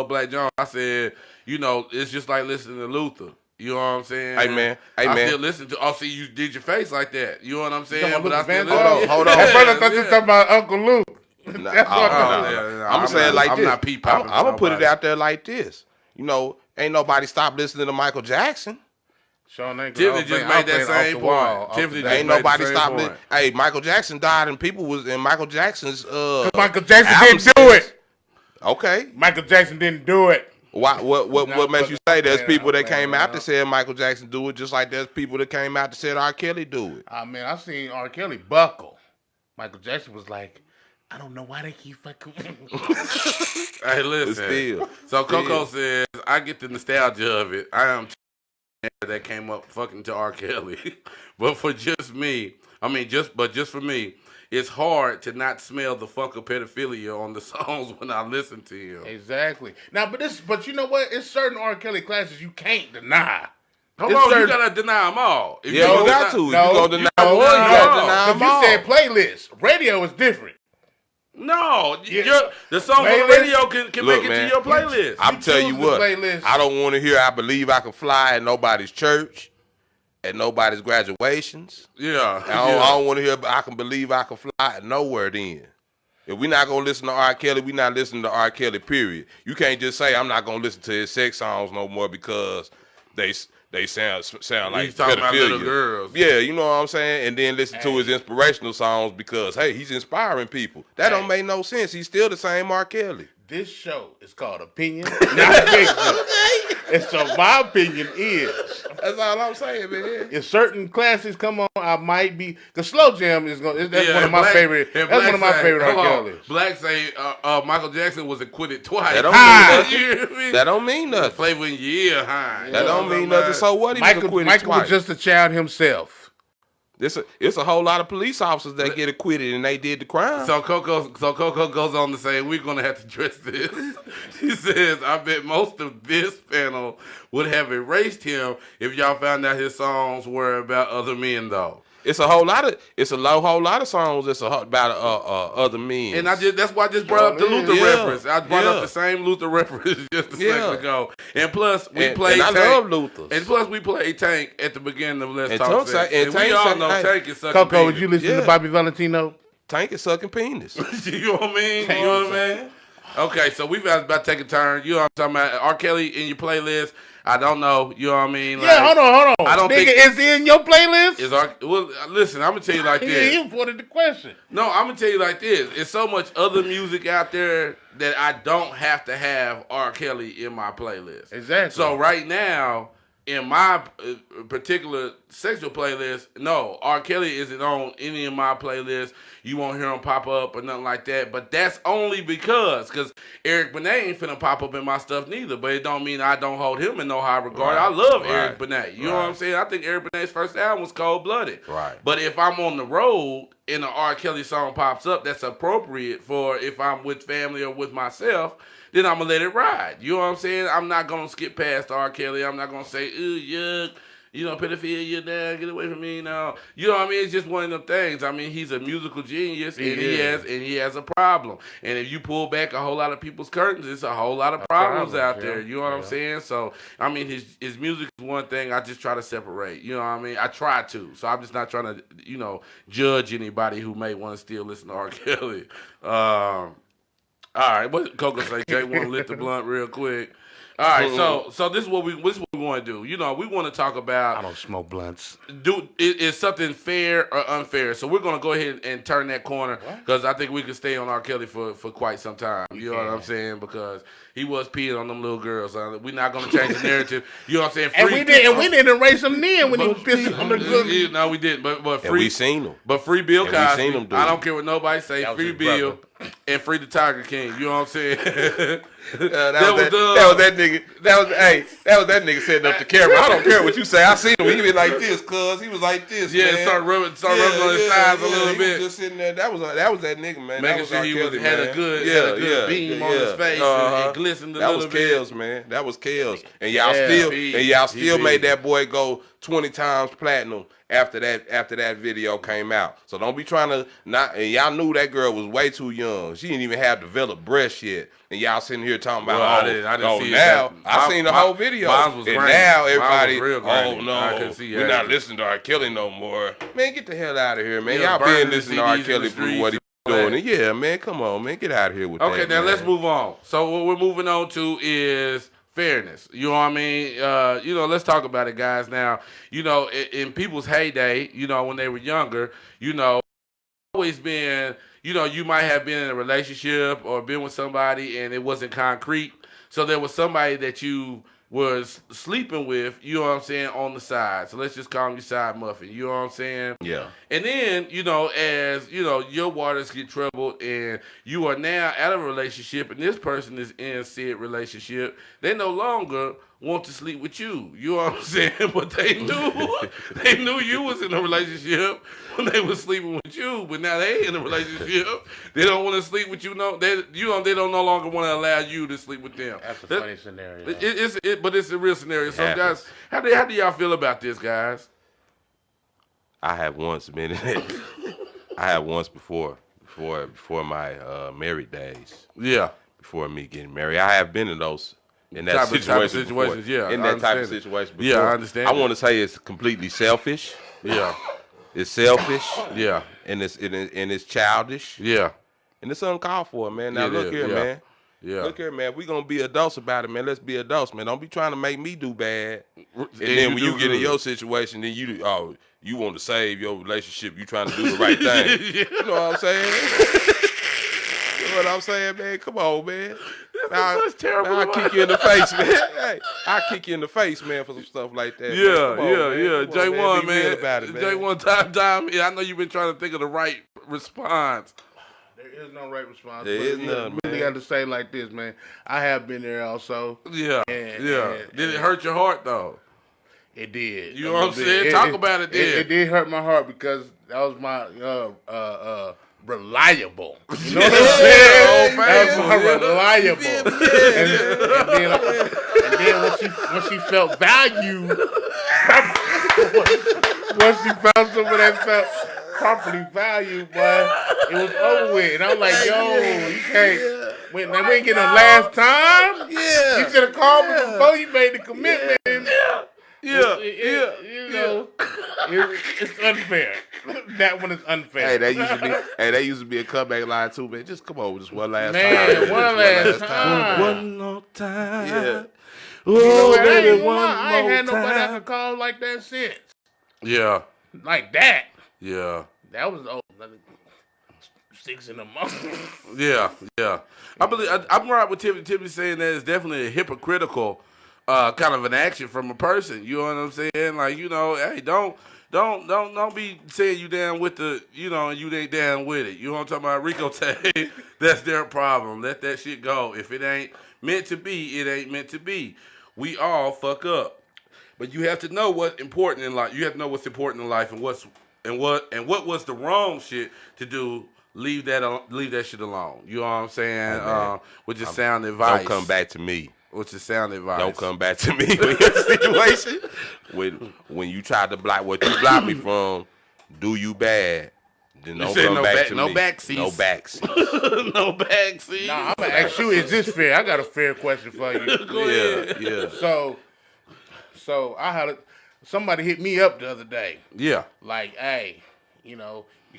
Black John, I said, you know, it's just like listening to Luther. You know what I'm saying? Hey, man. I still listen to. Oh, see, you did your face like that. You know what I'm saying? talking But I about still Luther Vandross? Hold on. At first I thought you Yeah. were talking about Uncle Luke. Nah, That's what nah. yeah, I'm saying like I'm this. not peep-popping I'm gonna for put it nobody. out there like this. You know, ain't nobody stopped listening to Michael Jackson. Sean ain't Tiffany just made that same point. Tiffany just Ain't made nobody the same stopped point. listening. Hey, Michael Jackson died, and people was in Michael Jackson's. Michael Jackson album didn't do sales. it. Okay. Michael Jackson didn't do it. Why, what makes you say there's people that came out to that said Michael Jackson do it, just like there's people that came out that said R. Kelly do it. I mean, I seen R. Kelly buckle. Michael Jackson was like, I don't know why they keep fucking with me. Hey, listen. Still. So Coco says, I get the nostalgia of it. I am that came up fucking to R. Kelly. But for just me, just for me, it's hard to not smell the funk of pedophilia on the songs when I listen to him. Exactly. Now, but you know what? It's certain R. Kelly classes you can't deny. Hold It's on, you certain- gotta deny them all. If Yeah, you got to. No, you gonna deny no, one, you gotta no. deny 'Cause them you all. said playlist. Radio is different. No, Yeah. the songs on Playlist? the radio can Look, make it man, to your playlist. I'm You telling choose you the what. playlist. I don't want to hear "I Believe I Can Fly" at nobody's church, at nobody's graduations. Yeah. I don't want to hear "I Can Believe I Can Fly" at nowhere. Then, if we're not gonna listen to R. Kelly, we're not listening to R. Kelly. Period. You can't just say I'm not gonna listen to his sex songs no more because they sound like He's talking about little pedophilia. girls. Yeah, you know what I'm saying? And then listen to his inspirational songs because, hey, he's inspiring people. That don't make no sense. He's still the same R. Kelly. This show is called Opinion, not Fiction. And so my opinion is, That's all I'm saying, man. if certain classes come on, I might be. Cause Slow Jam is going. That's one of my Black- favorite. and That's one Black of my say- favorite R. hold on. Kellys. Black say Michael Jackson was acquitted twice. That don't Ah! mean You nothing. hear me? That don't mean nothing. Flavor in your ear, huh? That don't mean nothing. So what? He was Michael acquitted was twice. just a child himself. It's a whole lot of police officers that get acquitted and they did the crime. So Coco goes on to say, we're going to have to address this. She says, I bet most of this panel would have erased him if y'all found out his songs were about other men, though. It's a whole lot of songs that's about other men. And that's why I just brought up the Luther Yeah. reference. I brought up Yeah. the same Luther reference just a Yeah. second ago. And plus, we And played I Tank. love Luthers. And plus, we played Tank at the beginning of Let's And Talk Tank Sex. say- and And we Tank all say- know hey, Tank is sucking Coco, penis. would you listen Yeah. to Bobby Valentino? Tank is sucking penis. You know what I mean? You know what I mean? Okay, so we've about to take a turn. You know what I'm talking about? R. Kelly in your playlist? I don't know. You know what I mean? Yeah, hold on. I don't Nigga, think- is he in your playlist? Well, listen, I'm gonna tell you like Yeah, this. he avoided the question. No, I'm gonna tell you like this. It's so much other music out there that I don't have to have R. Kelly in my playlist. Exactly. So right now, in my particular sexual playlist, no, R. Kelly isn't on any of my playlists. You won't hear him pop up or nothing like that. But that's only because Eric Benet ain't finna pop up in my stuff neither. But it don't mean I don't hold him in no high regard. I love Eric Benet. You know what I'm saying? I think Eric Benet's first album was Cold Blooded. Right. But if I'm on the road and an R. Kelly song pops up that's appropriate for if I'm with family or with myself, then I'm going to let it ride. You know what I'm saying? I'm not going to skip past R. Kelly. I'm not going to say, ooh, yuck, you know, pedophilia, now, get away from me now. You know what I mean? It's just one of them things. I mean, he's a musical genius, and he has a problem. And if you pull back a whole lot of people's curtains, it's a whole lot of problems out there. You know what I'm saying? So, I mean, his music is one thing I just try to separate. You know what I mean? I try to. So I'm just not trying to, you know, judge anybody who may want to still listen to R. Kelly. All right, what Coco say? Jay want to lit the blunt real quick. All right, so this is what we want to do. You know, we want to talk about. I don't smoke blunts. Is something fair or unfair? So we're gonna go ahead and turn that corner because I think we could stay on R. Kelly for quite some time. You know what I'm saying? Because he was peeing on them little girls. We're not gonna change the narrative. You know what I'm saying? And we didn't erase him then when he was pissing on the good. No, we didn't. But And free. we seen them. But free Bill And we Cosby. seen him do I it. don't care what nobody say. That was Free his Bill and free the Tiger King. You know what I'm saying? That was that nigga. That was that nigga setting up the camera. I don't care what you say. I seen him. He was like this, cuz he was like this. Yeah, man. start rubbing on his thighs a little he bit. was just sitting there. That was that nigga, man. Making that was sure R. he Kelly, had man. a good beam on his face and glistened a that little was bit. Kells, man. That was Kells. And y'all Yeah, still he made big. that boy go 20 times platinum after that video came out. So don't be trying to not. And y'all knew that girl was way too young. She didn't even have developed breasts yet. and y'all sitting here talking about, Well, I didn't see it now that- I seen the whole video, mine was and grainy. now Mine was everybody, real grainy. oh no, I couldn't see we're it. not listening to R. Kelly no more. Man, get the hell out of here, man. Yeah, Y'all burning been the listening to R. CDs in Kelly the for what he streets and all doing. And yeah, man, come on, man, get out of here with that. Okay, now man. let's move on. So what we're moving on to is fairness. You know what I mean? Let's talk about it, guys. Now, in people's heyday, when they were younger, always been, you might have been in a relationship or been with somebody and it wasn't concrete. So there was somebody that you was sleeping with, you know what I'm saying, on the side. So let's just call him your side muffin. You know what I'm saying? Yeah. And then, as, your waters get troubled and you are now out of a relationship and this person is in said relationship, they no longer want to sleep with you. You know what I'm saying? But they knew you was in a relationship when they was sleeping with you, but now they in a relationship. They don't want to sleep with you. No, they don't no longer want to allow you to sleep with them. That's a funny scenario. But it's a real scenario. So happens. guys, how do y'all feel about this, guys? I have once been in it. I have once before my married days. Yeah. Before me getting married, I have been in those. In that Type of situation situations, before. yeah, In I that type of understand it. situation before. Yeah, I understand I it. want to say it's completely selfish. Yeah. It's selfish. Yeah. And it's childish. Yeah. And it's uncalled for, man. Now It look is, here, yeah. man. Yeah. Look here, man. We gonna be adults about it, man. Let's be adults, man. Don't be trying to make me do bad. And then when you you do get in good. your situation, then you want to save your relationship. You trying to do the right thing. You know what I'm saying? You know what I'm saying, man? Come on, man. Such terrible I'll kick you in the face, man. Hey, I'll kick you in the face, man, for some stuff like that. Yeah, man. Come on, yeah. Come on, J1, Be man. real about it, man. J1 time. I know you've been trying to think of the right response. There is no right response. There but is you none, really man. got to say like this, man. I have been there also. Yeah. And- Yeah. and- Did it hurt your heart though? It did. You A know what I'm little saying? bit. Talk about it then. It did hurt my heart because that was my reliable. You know what I'm saying? That was my reliable. And then when she felt value, once she found someone that felt properly valued, boy, it was over with. And I'm like, yo, you can't. We ain't getting a last time. Yeah. You should have called me before you made the commitment. Yeah. It's unfair. That one is unfair. Hey, that used to be a comeback line too, man. Just come on, just one last Man, time. Just one last time. One more time. Yeah. You know what? I ain't baby, gonna lie, I ain't had nobody I time. could call like that since. Yeah. Like that. Yeah. That was 6 in the morning. Yeah. I'm right with Tiffany. Tiffany saying that it's definitely a hypocritical kind of an action from a person. You know what I'm saying? Like, hey, don't be saying you down with the, and you ain't down with it. You know what I'm talking about? Rico Tay, that's their problem. Let that shit go. If it ain't meant to be, it ain't meant to be. We all fuck up. But you have to know what's important in life. You have to know what's important in life and what was the wrong shit to do. Leave that shit alone. You know what I'm saying? Which is sound advice. Don't come back to me. Which is sound advice. Don't come back to me with your situation. When you try to block what you blocked me from, do you bad. Then don't said come no back back- to no me. backseats. No backseats. No backseat. Nah, I'm gonna ask you, is this fair? I got a fair question for you. Go ahead. Yeah. So I had somebody hit me up the other day. Yeah. Like, hey, you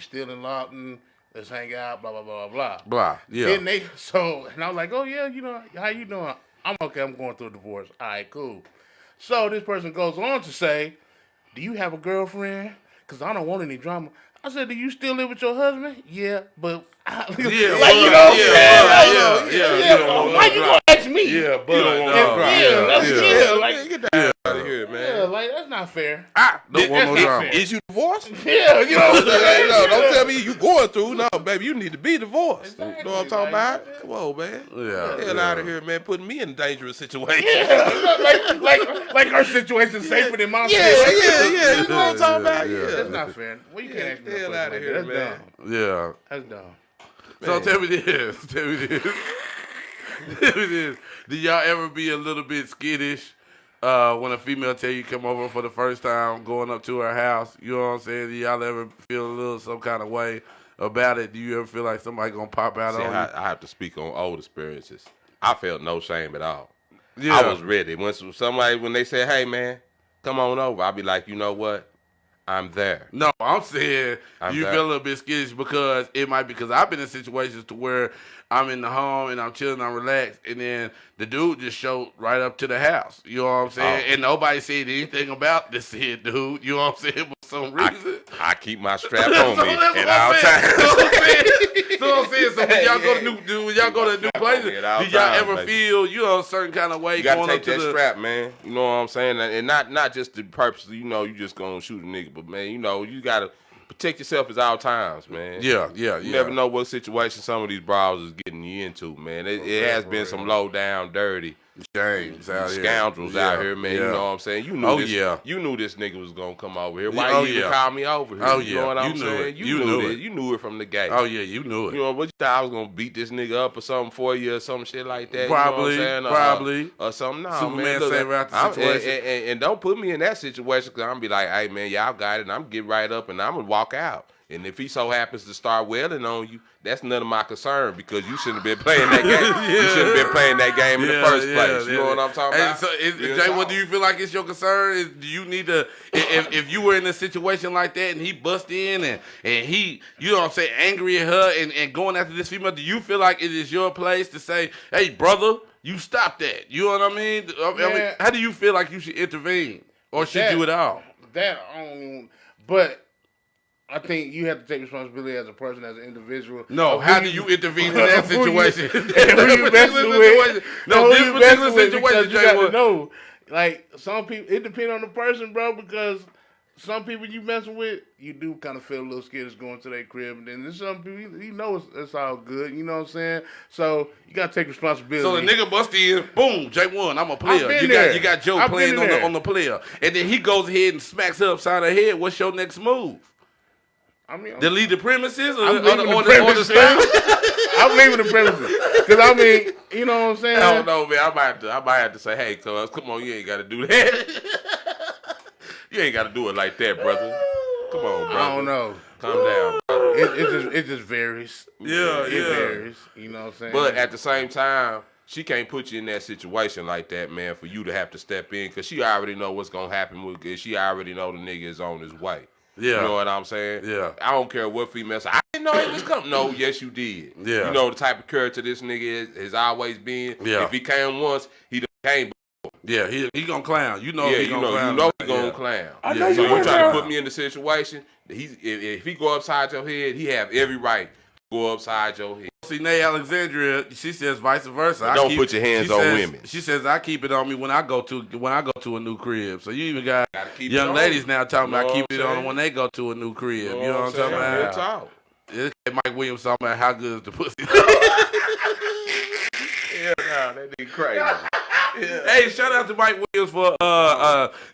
still in Lawton, let's hang out, blah, blah, blah, blah, blah. Blah. Yeah. Then and I was like, oh yeah, how you doing? I'm okay, I'm going through a divorce. All right, cool. So this person goes on to say, do you have a girlfriend? Because I don't want any drama. I said, do you still live with your husband? Yeah, but Yeah. why you gonna ask me? Yeah, but Let's chill. Like, Get that out of here, man. yeah, like that's not fair. Don't want no That's drama. fair. Is you divorced? Yeah, you know what I'm saying? No, don't tell me you going through. No, baby, you need to be divorced. Exactly, You know what I'm talking like- about? Come on, man. Yeah. Hell out of here, man. Putting me in a dangerous situation. like our situation's safer than my Yeah. situation. You know what I'm talking about? Yeah. That's Yeah. not fair. Well, you can't ask me no Hell question outta like here, that. That's man. dumb. Yeah. That's dumb. So Man. tell me this. Tell me this. Do y'all ever be a little bit skittish when a female tell you come over for the first time, going up to her house? You know what I'm saying? Do y'all ever feel a little some kind of way about it? Do you ever feel like somebody gonna pop out See, on you? I have to speak on old experiences. I felt no shame at all. Yeah. I was ready. When they said, "Hey man, come on over," I'll be like, you know what? I'm there. No, I'm saying I'm you there. feel a little bit skittish because it might be because I've been in situations to where I'm in the home and I'm chilling, I'm relaxed, and then the dude just showed right up to the house. You know what I'm saying? Oh. And nobody said anything about this here dude. You know what I'm saying? For some reason. I keep my strap on me that's at what I'm all saying. times. So I'm saying. So when y'all go to new Strap on places, me at all do y'all times, ever baby. feel a certain kind of way You gotta going take up to that the strap, man. You know what I'm saying? And not just the purpose, you just gonna shoot a nigga, but man, you gotta protect yourself at all times, man. Yeah. You never know what situation some of these bras is getting you into, man. It has been some low down, dirty James out here. scoundrels out here, man. Yeah. You know what I'm saying? You knew Oh, this. yeah. You knew this nigga was gonna come over here. Yeah, Why oh, you even yeah. call me over here? Oh, You yeah. know what I'm You knew saying? it. You You knew knew it. it. You knew it from the gate. Oh yeah, you knew it. You know, what you thought I was gonna beat this nigga up or something for you or some shit like that? Probably, you know what I'm saying? probably. Or something. No, Superman man. Look, saved her out the I'm- situation. and don't put me in that situation because I'm be like, hey man, y'all got it, and I'm get right up and I'm gonna walk out. And if he so happens to start wailing on you, that's none of my concern because you shouldn't have been playing that game. You shouldn't have been playing that game in the first place. You know what I'm talking about? So, Real Jay, talk. what do you feel like it's your concern? Do you need to, if you were in a situation like that and he bust in and he, you know what I'm saying, angry at her and going after this female, do you feel like it is your place to say, hey, brother, you stop that? You know what I mean? I mean, Yeah. how do you feel like you should intervene? Or should you at all? That I don't even. But I think you have to take responsibility as a person, as an individual. No, of how who do you intervene in that who you- situation? who you messing with? No, who this you particular messing with, situation, because you Jay, got to what? know. Like some people, it depends on the person, bro. Because some people you messing with, you do kind of feel a little scared going to their crib, and then there's some people you know it's all good. You know what I'm saying? So you got to take responsibility. So the nigga bust in, boom, J1, I'm a player. been You there. got Joe I've playing been there. on the player. And then he goes ahead and smacks her upside her head. What's your next move? I mean, Delete the premises or, I'm leaving the the premises. style? I'm leaving the premises because I mean, you know what I'm saying? I don't know, man. I might have to say, hey, cuz, come on, you ain't got to do that. You ain't got to do it like that, brother. Come on, brother. I don't know. Calm down, brother. It just varies. Yeah, It yeah. varies. You know what I'm saying? But at the same time, she can't put you in that situation like that, man, for you to have to step in because she already know what's going to happen with it. She already know the nigga is on his way. Yeah. You know what I'm saying? Yeah. I don't care what female say. I didn't know he was coming. No, yes, you did. Yeah. You know the type of character this nigga has always been. Yeah. If he came once, he done came. Yeah, he gonna clown. You know Yeah, he you gonna know clown. he gonna Yeah. clown. I Yeah, know So you you ain't trying to wrong. put me in the situation? If he go upside your head, he have every right to go upside your head. See, Nay Alexandria, she says vice versa. But don't put your hands she on says- women. She says I keep it on me when I go to a new crib. So you even got Gotta keep it young on. ladies now talking You know about what keeping I'm it on saying? when they go to a new crib. You know what I'm talking saying? Real about? talk. It's Mike Williams talking about how good is the pussy. Yeah, nah, that nigga crazy. Hey, shout out to Mike Williams for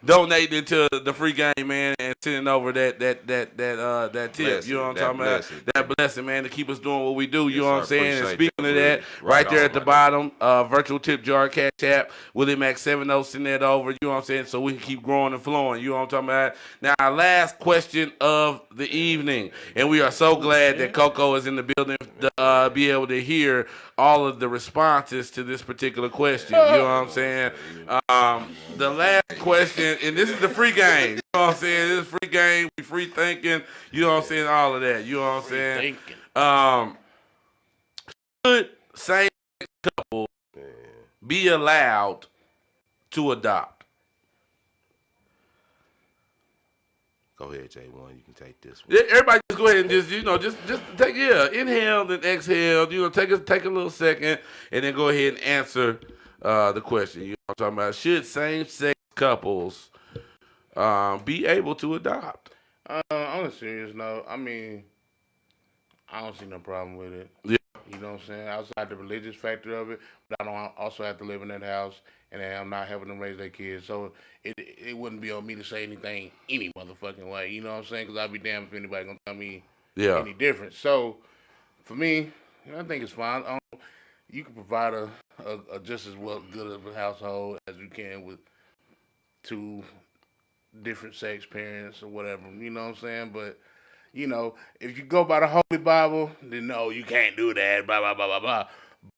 donating to the free game, man, and sending over that tip. Blessing, You know what I'm that talking blessing. about? That blessing, man, to keep us doing what we do. You Yes, know what I'm sir. saying? And Appreciate speaking that, of that, brother. right Right there on, at the my bottom, virtual tip jar, cash app, Willie Mac 70, send that over. You know what I'm saying? So we can keep growing and flowing. You know what I'm talking about? Now, our last question of the evening, and we are so glad that Coco is in the building to be able to hear all of the responses to this particular question. You know what I'm saying? The last question, and this is the free game. You know what I'm saying? This is free game. We free thinking. You know what I'm saying? All of that. You know what I'm saying? Thinking. Should same-sex couple be allowed to adopt? Go ahead, J1. You can take this one. Yeah, everybody just go ahead and just take inhale and exhale. Take a little second and then go ahead and answer the question. You know what I'm talking about? Should same-sex couples be able to adopt? On a serious note, I mean, I don't see no problem with it. Yeah. You know what I'm saying? Outside the religious factor of it, but I don't also have to live in that house, and I'm not helping them raise their kids. So it wouldn't be on me to say anything any motherfucking way. You know what I'm saying? Because I'd be damned if anybody gonna tell me Yeah. any different. So for me, I think it's fine. You can provide a just as well good of a household as you can with two different sex parents or whatever. You know what I'm saying? But you know, if you go by the Holy Bible, then no, you can't do that. Blah blah blah blah blah.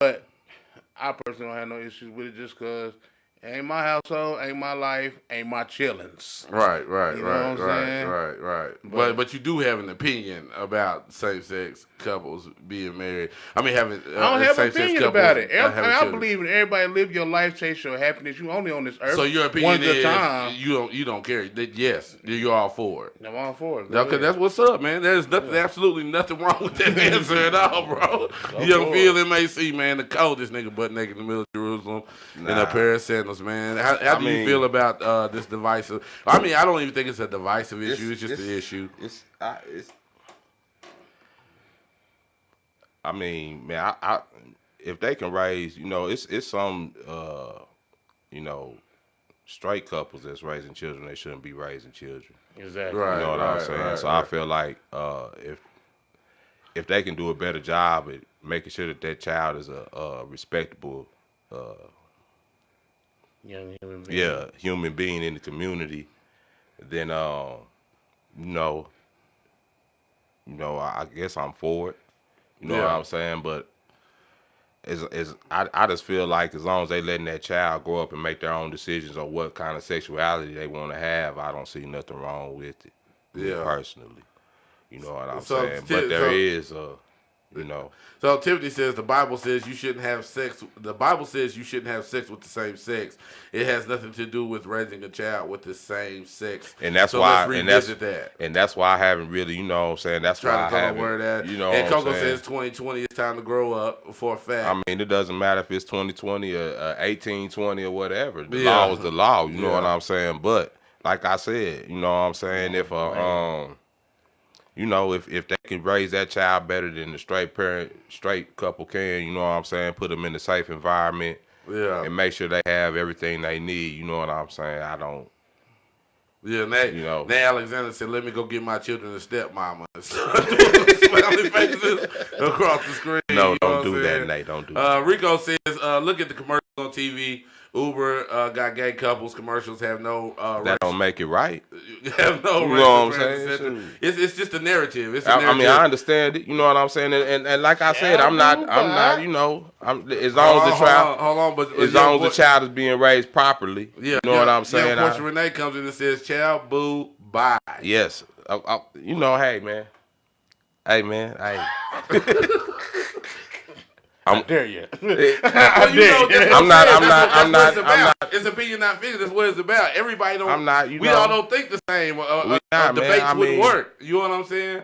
But I personally don't have no issues with it just because it ain't my household, ain't my life, ain't my chillings. Right, You know what I'm saying? right. But you do have an opinion about same-sex couples being married. I mean, having I don't have an same-sex opinion couples about it. having I children. believe in everybody live your life, chase your happiness. You only on this earth. So your one opinion at a is time. you don't care. That yes, you're all for it. I'm all for it. Okay, that's what's up, man. There's nothing, absolutely nothing wrong with that answer at all, bro. You don't for feel MAC, man, the coldest nigga butt naked in the middle of Jerusalem in a pair of sandals, man. How do you feel about this divisive? I mean, I don't even think it's a divisive issue. It's just an issue. I mean, man, I if they can raise, it's some, straight couples that's raising children, they shouldn't be raising children. Exactly. Right. You know what I'm saying? So I feel like if they can do a better job at making sure that child is a respectable, Young human being. human being in the community, then I guess I'm for it. You know what I'm saying? But I just feel like as long as they letting that child grow up and make their own decisions on what kind of sexuality they want to have, I don't see nothing wrong with it. Me personally. You know what I'm saying? But there is So Tiffany says the Bible says you shouldn't have sex. The Bible says you shouldn't have sex with the same sex. It has nothing to do with raising a child with the same sex. And that's so why, let's revisit that. And that's why I haven't really, you know what I'm saying? That's why I haven't, where that. you know and what I'm Coco saying? says 2020 is time to grow up for a fact. I mean, it doesn't matter if it's 2020 or 1820 or whatever. The law is the law, you know what I'm saying? But like I said, you know what I'm saying? If if they can raise that child better than the straight couple can, you know what I'm saying? Put them in a safe environment, and make sure they have everything they need. You know what I'm saying? I don't. Yeah, now Alexander said, "Let me go get my children a stepmama." Smiling faces across the screen. No, don't do that, Nate. Don't do that. Rico says, "Look at the commercials on TV. Uber got gay couples commercials have no that don't make it right. Have no you know what I'm saying? It's just a narrative. It's a I narrative. mean, I understand it. You know what I'm saying? And like I said, I'm not. As long as the child, as long as the child is being raised properly. You know what I'm saying? Portia Renee comes in and says, "Child, boo, bye." Yes. Hey man. Hey. I dare you. I'm not. It's opinion, not fiction. That's what it's about. Everybody don't. I'm not. We all don't think the same. Debates wouldn't work. You know what I'm saying?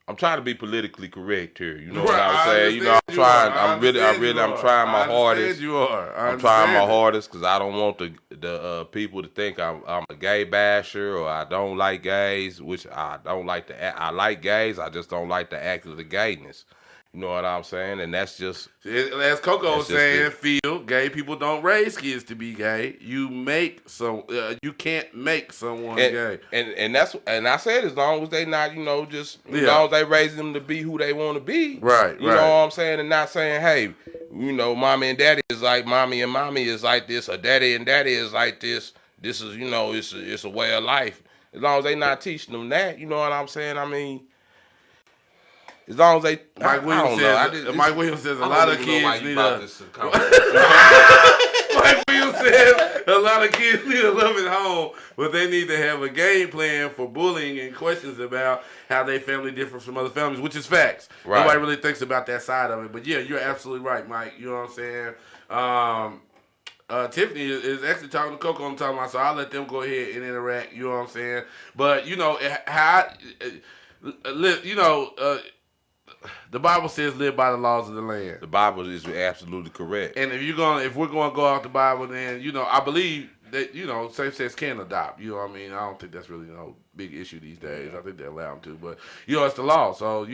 I'm trying to be politically correct here. You know what I'm saying? You know, I'm trying. I'm trying my hardest. You are. I'm trying my hardest because I don't want the people to think I'm a gay basher or I don't like gays, which I don't like to act. I like gays. I just don't like the act of the gayness. You know what I'm saying? And that's just... As Coco was saying, Phil, gay people don't raise kids to be gay. You can't make someone gay. And I said as long as they not, as long as they raise them to be who they want to be. Right, You know what I'm saying? And not saying, hey, mommy and daddy is like mommy and mommy is like this, or daddy and daddy is like this. This is, it's a way of life. As long as they not teaching them that, you know what I'm saying? I mean... As long as they, Mike Williams says a lot of kids need a. Mike Williams says a lot of kids need a loving home, but they need to have a game plan for bullying and questions about how their family differs from other families, which is facts. Right. Nobody really thinks about that side of it, but yeah, you're absolutely right, Mike. You know what I'm saying? Tiffany is actually talking to Coco on the timeline, so I'll let them go ahead and interact. You know what I'm saying? But the Bible says live by the laws of the land. The Bible is absolutely correct. And if we're gonna go off the Bible, then I believe that same sex can adopt. You know what I mean? I don't think that's really no big issue these days. I think they allow them to, but it's the law. So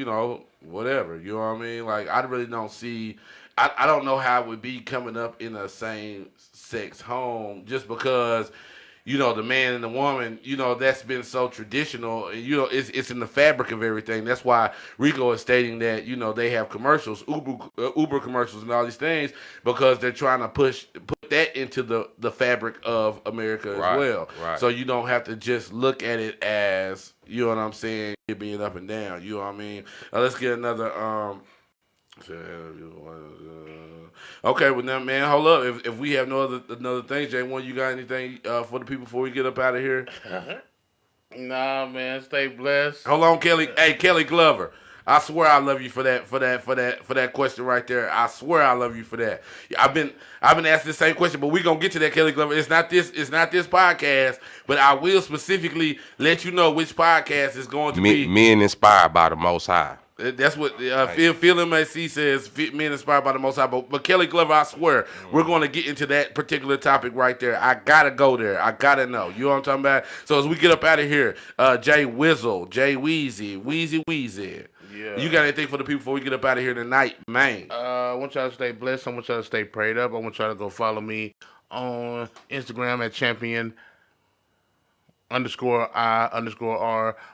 whatever. You know what I mean? Like I really don't see. I don't know how it would be coming up in a same sex home just because. The man and the woman, that's been so traditional. It's in the fabric of everything. That's why Rico is stating that, they have commercials, Uber commercials and all these things because they're trying to put that into the fabric of America as Right, well. right. So you don't have to just look at it as, you know what I'm saying, it being up and down. You know what I mean? Let's get another. Okay, well now, man, hold up. If we have no other things, J1, you got anything for the people before we get up out of here? Nah, man, stay blessed. Hold on, Kelly. Hey, Kelly Glover. I swear I love you for that question right there. I swear I love you for that. I've been asking the same question, but we're gonna get to that, Kelly Glover. It's not this podcast, but I will specifically let you know which podcast is going to be. Men inspired by the Most High. That's what Phil MAC says. Men inspired by the Most High. But Kelly Glover, I swear, we're going to get into that particular topic right there. I gotta go there. I gotta know. You know what I'm talking about? So as we get up out of here, Jay Wizzle, Jay Weezy. Yeah. You got anything for the people before we get up out of here tonight, man? I want y'all to stay blessed. I want y'all to stay prayed up. I want y'all to go follow me on Instagram at champion_I_R.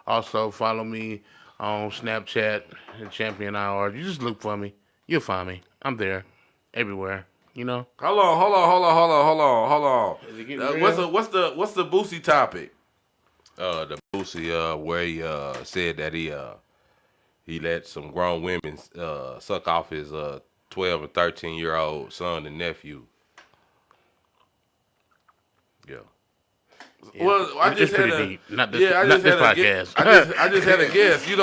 Also follow me on Snapchat at champion_IR. You just look for me. You'll find me. I'm there. Everywhere. You know? Hold on. Is it getting real? What's the Boosie topic? The Boosie, where he said that he let some grown women suck off his 12 and 13-year-old son and nephew. Yeah. Well, I just had a deep. Not this, yeah. I not just this had a podcast. guess. I just had a guess. You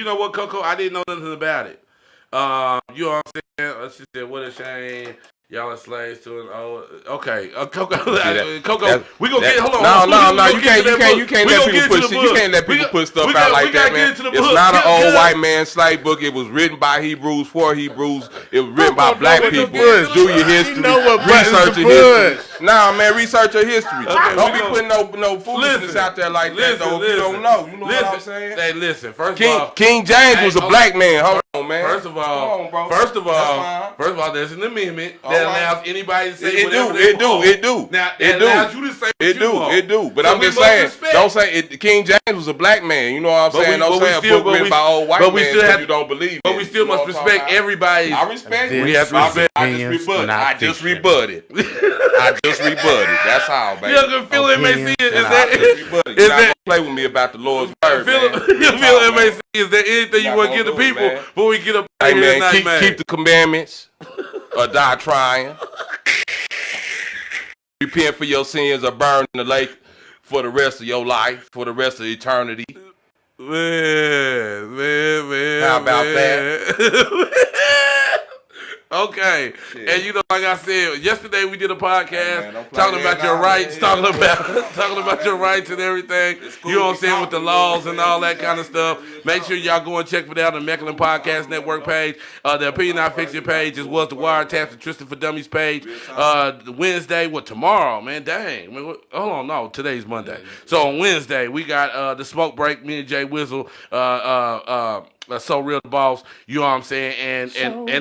know what, Coco? I didn't know nothing about it. You know what I'm saying? She said, "What a shame, y'all are slaves to an old." Okay, Coco. Coco, we gonna get. Hold on. No. You can't let people put stuff out like that, man. It's not an old white man slave book. It was written by Hebrews for Hebrews. It was written by black people. Do your history. Research your history. Nah, man, research your history. Don't be putting no foolishness out there like that, though. If you don't know. You know what I'm saying? Hey, listen. First of all, King James was a black man. Hold on, man. First of all, there's an amendment that allows anybody to say It whatever do. they It do. want. It do. Now, It allows do. you to say what It you do. want. It do. But So I'm we just must saying. respect. Don't say it. King James was a black man. You know what I'm saying? Don't say a book written by old white man if you don't believe it. But we still must respect everybody's. I respect it. We have to respect. I just rebutted. That's all, baby. You can feel MAC. Is Is that play with me about the Lord's word, man? you feel MAC? Is there anything you want to give the people before we get up out Hey, here man, tonight, man? keep the commandments or die trying. Repent for your sins or burn in the lake for the rest of your life, for the rest of eternity. Man. How about that? Okay. Shit. And you know, like I said, yesterday we did a podcast Hey, man, don't play talking that about your now, rights, man. talking about your rights and everything. cool, You know what I'm we saying, with the talking, laws man. and all that kind of stuff. Make sure y'all go and check it out on the Mecklin Podcast Network page, the Opinion Not Fiction page, as well as the Wiretaps and Tristan for Dummies page. Wednesday, tomorrow, man? Dang. Man, hold on, no, today's Monday. So on Wednesday, we got the Smoke Break, me and Jay Wizzle, So Real the Boss, you know what I'm saying? And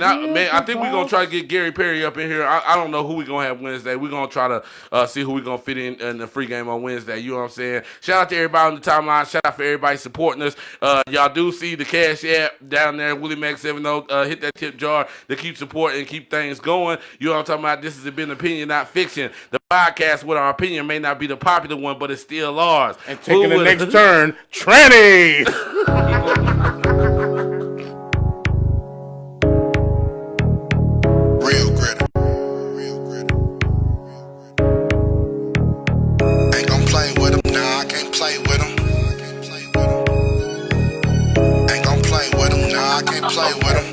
I think we're going to try to get Gary Perry up in here. I don't know who we're going to have Wednesday. We're going to try to see who we're going to fit in the free game on Wednesday. You know what I'm saying? Shout out to everybody on the timeline. Shout out for everybody supporting us. Y'all do see the Cash App down there, Willie Mac 70. Hit that tip jar to keep supporting and keep things going. You know what I'm talking about? This has been Opinion Not Fiction. The podcast with our opinion may not be the popular one, but it's still ours. And taking the next turn, tranny. Real gritter. Ain't gon' play with him, nah, I can't play with him. Ain't gon' play with him, nah, I can't play with him.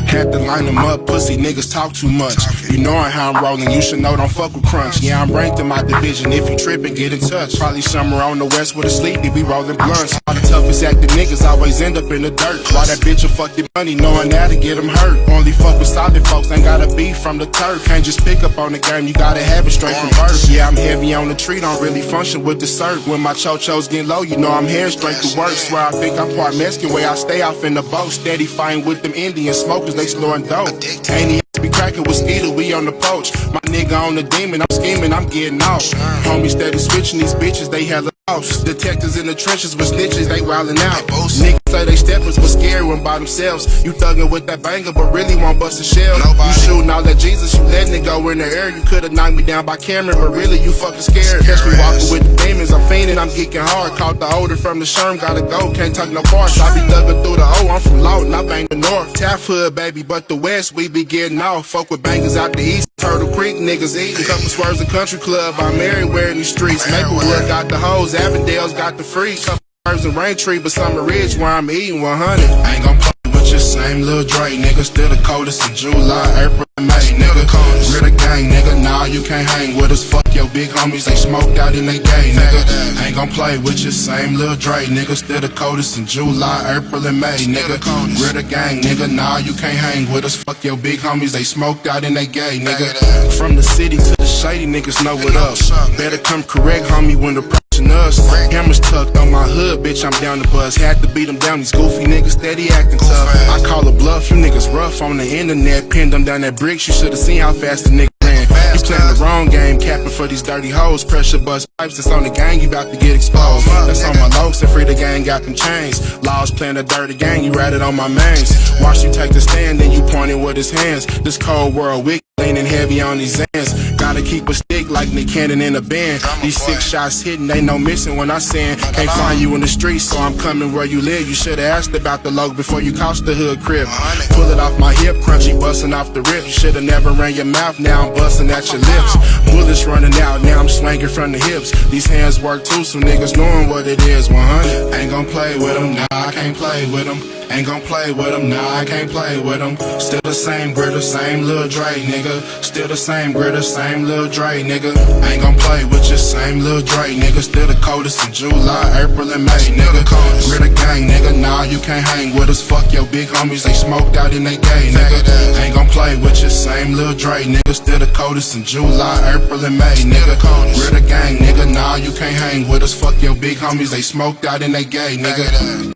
Had to line them up, pussy niggas talk too much. You knowin' how I'm rolling, you should know don't fuck with Crunch. Yeah, I'm ranked in my division, if you trippin', get in touch. Probably somewhere on the west with a sleepy, we rollin' blunts. All the toughest acting niggas always end up in the dirt. Why that bitch will fuck your money, knowing that to get them hurt. Only fuck with solid folks, ain't gotta be from the turf. Can't just pick up on the game, you gotta have it straight from birth. Yeah, I'm heavy on the tree, don't really function with the surf. When my cho-chos get low, you know I'm heading straight to work. Swear I think I'm part Mexican, way I stay off in the boat. Steady fighting with them Indian smokers, they snoring dope. Ain't he be cracking with Skeeter, we on the poach. My nigga on the demon, I'm scheming, I'm getting off. Homies steady switching these bitches, they hella lost. Detectives in the trenches with snitches, they wildin' out. Nigga say they steppers, but scary when by themselves. You thuggin' with that banger, but really won't bust a shell. You shootin' all that Jesus, you letting it go in the air. You could've knocked me down by camera, but really you fucking scared. Catch me walking with the demons, I'm fiending, I'm geeking hard. Caught the older from the Sherm, gotta go, can't tuck no parts. I be thuggin' through the O, I'm from Lawton, I bang the north. Taft Hood, baby, but the west, we be getting off. Fuck with bangers out the east, Turtle Creek, niggas eating. Couple swerves in Country Club, I'm everywhere in these streets. Maplewood got the hoes, Avondale's got the freaks. Couple swerves in Raintree, but Summer Ridge where I'm eating 100. I ain't gon' play with your same little Drake, nigga. Still the coldest in July, April, and May, nigga. We're the gang, nigga. Nah, you can't hang with us. Fuck your big homies, they smoked out and they gay, nigga. Ain't gon' play with your same little Drake, nigga. Still the coldest in July, April, and May, nigga. We're the gang, nigga. Nah, you can't hang with us. Fuck your big homies, they smoked out and they gay, nigga. From the city to the shady, niggas know what up. Better come correct, homie, when approaching us. Hammers tucked on my hood, bitch, I'm down the bus. Had to beat them down, these goofy niggas steady acting tough. I call a bluff, you niggas rough on the internet. Pinned them down that bricks, you should've seen how fast the nigga ran. You playing the wrong game, capping for these dirty hoes. Pressure bust pipes, that's on the gang, you bout to get exposed. That's on my locs, and free the gang got them chains. Laws playing a dirty gang, you ratted on my mains. Watch you take the stand, then you pointing with his hands. This cold world wicked, leaning heavy on these ends. Gotta keep a stick like Nick Cannon in a band. These 6 shots hitting, ain't no missing when I send. Can't find you in the streets, so I'm coming where you live. You should've asked about the logo before you couched the hood crib. Pull it off my hip, crunchy busting off the rip. You should've never ran your mouth, now I'm busting at your lips. Bullets running out, now I'm swinging from the hips. These hands work too, so niggas knowing what it is. 100. Ain't gon' play with them, nah, I can't play with them. Ain't gon' play with them, nah, I can't play with them. Still the same gritter, same little Dre, nigga. Still the same gritter, same little Dre, nigga. Ain't gon' play with your same little Dre, nigga. Still the coldest in July, April, and May, nigga. We're the gang, nigga. Nah, you can't hang with us. Fuck your big homies, they smoked out and they gay, nigga. Ain't gon' play with your same little Dre, nigga. Still the coldest in July, April, and May, nigga. We're the gang, nigga. Nah, you can't hang with us. Fuck your big homies, they smoked out and they gay, nigga.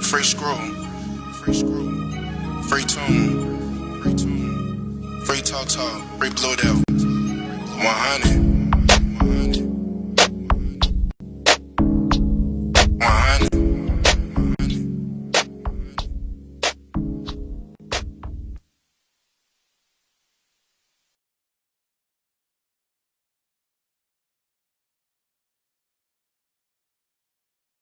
Free screw, free screw, free tune, free tune, free Toto, free Blue Devil, 100.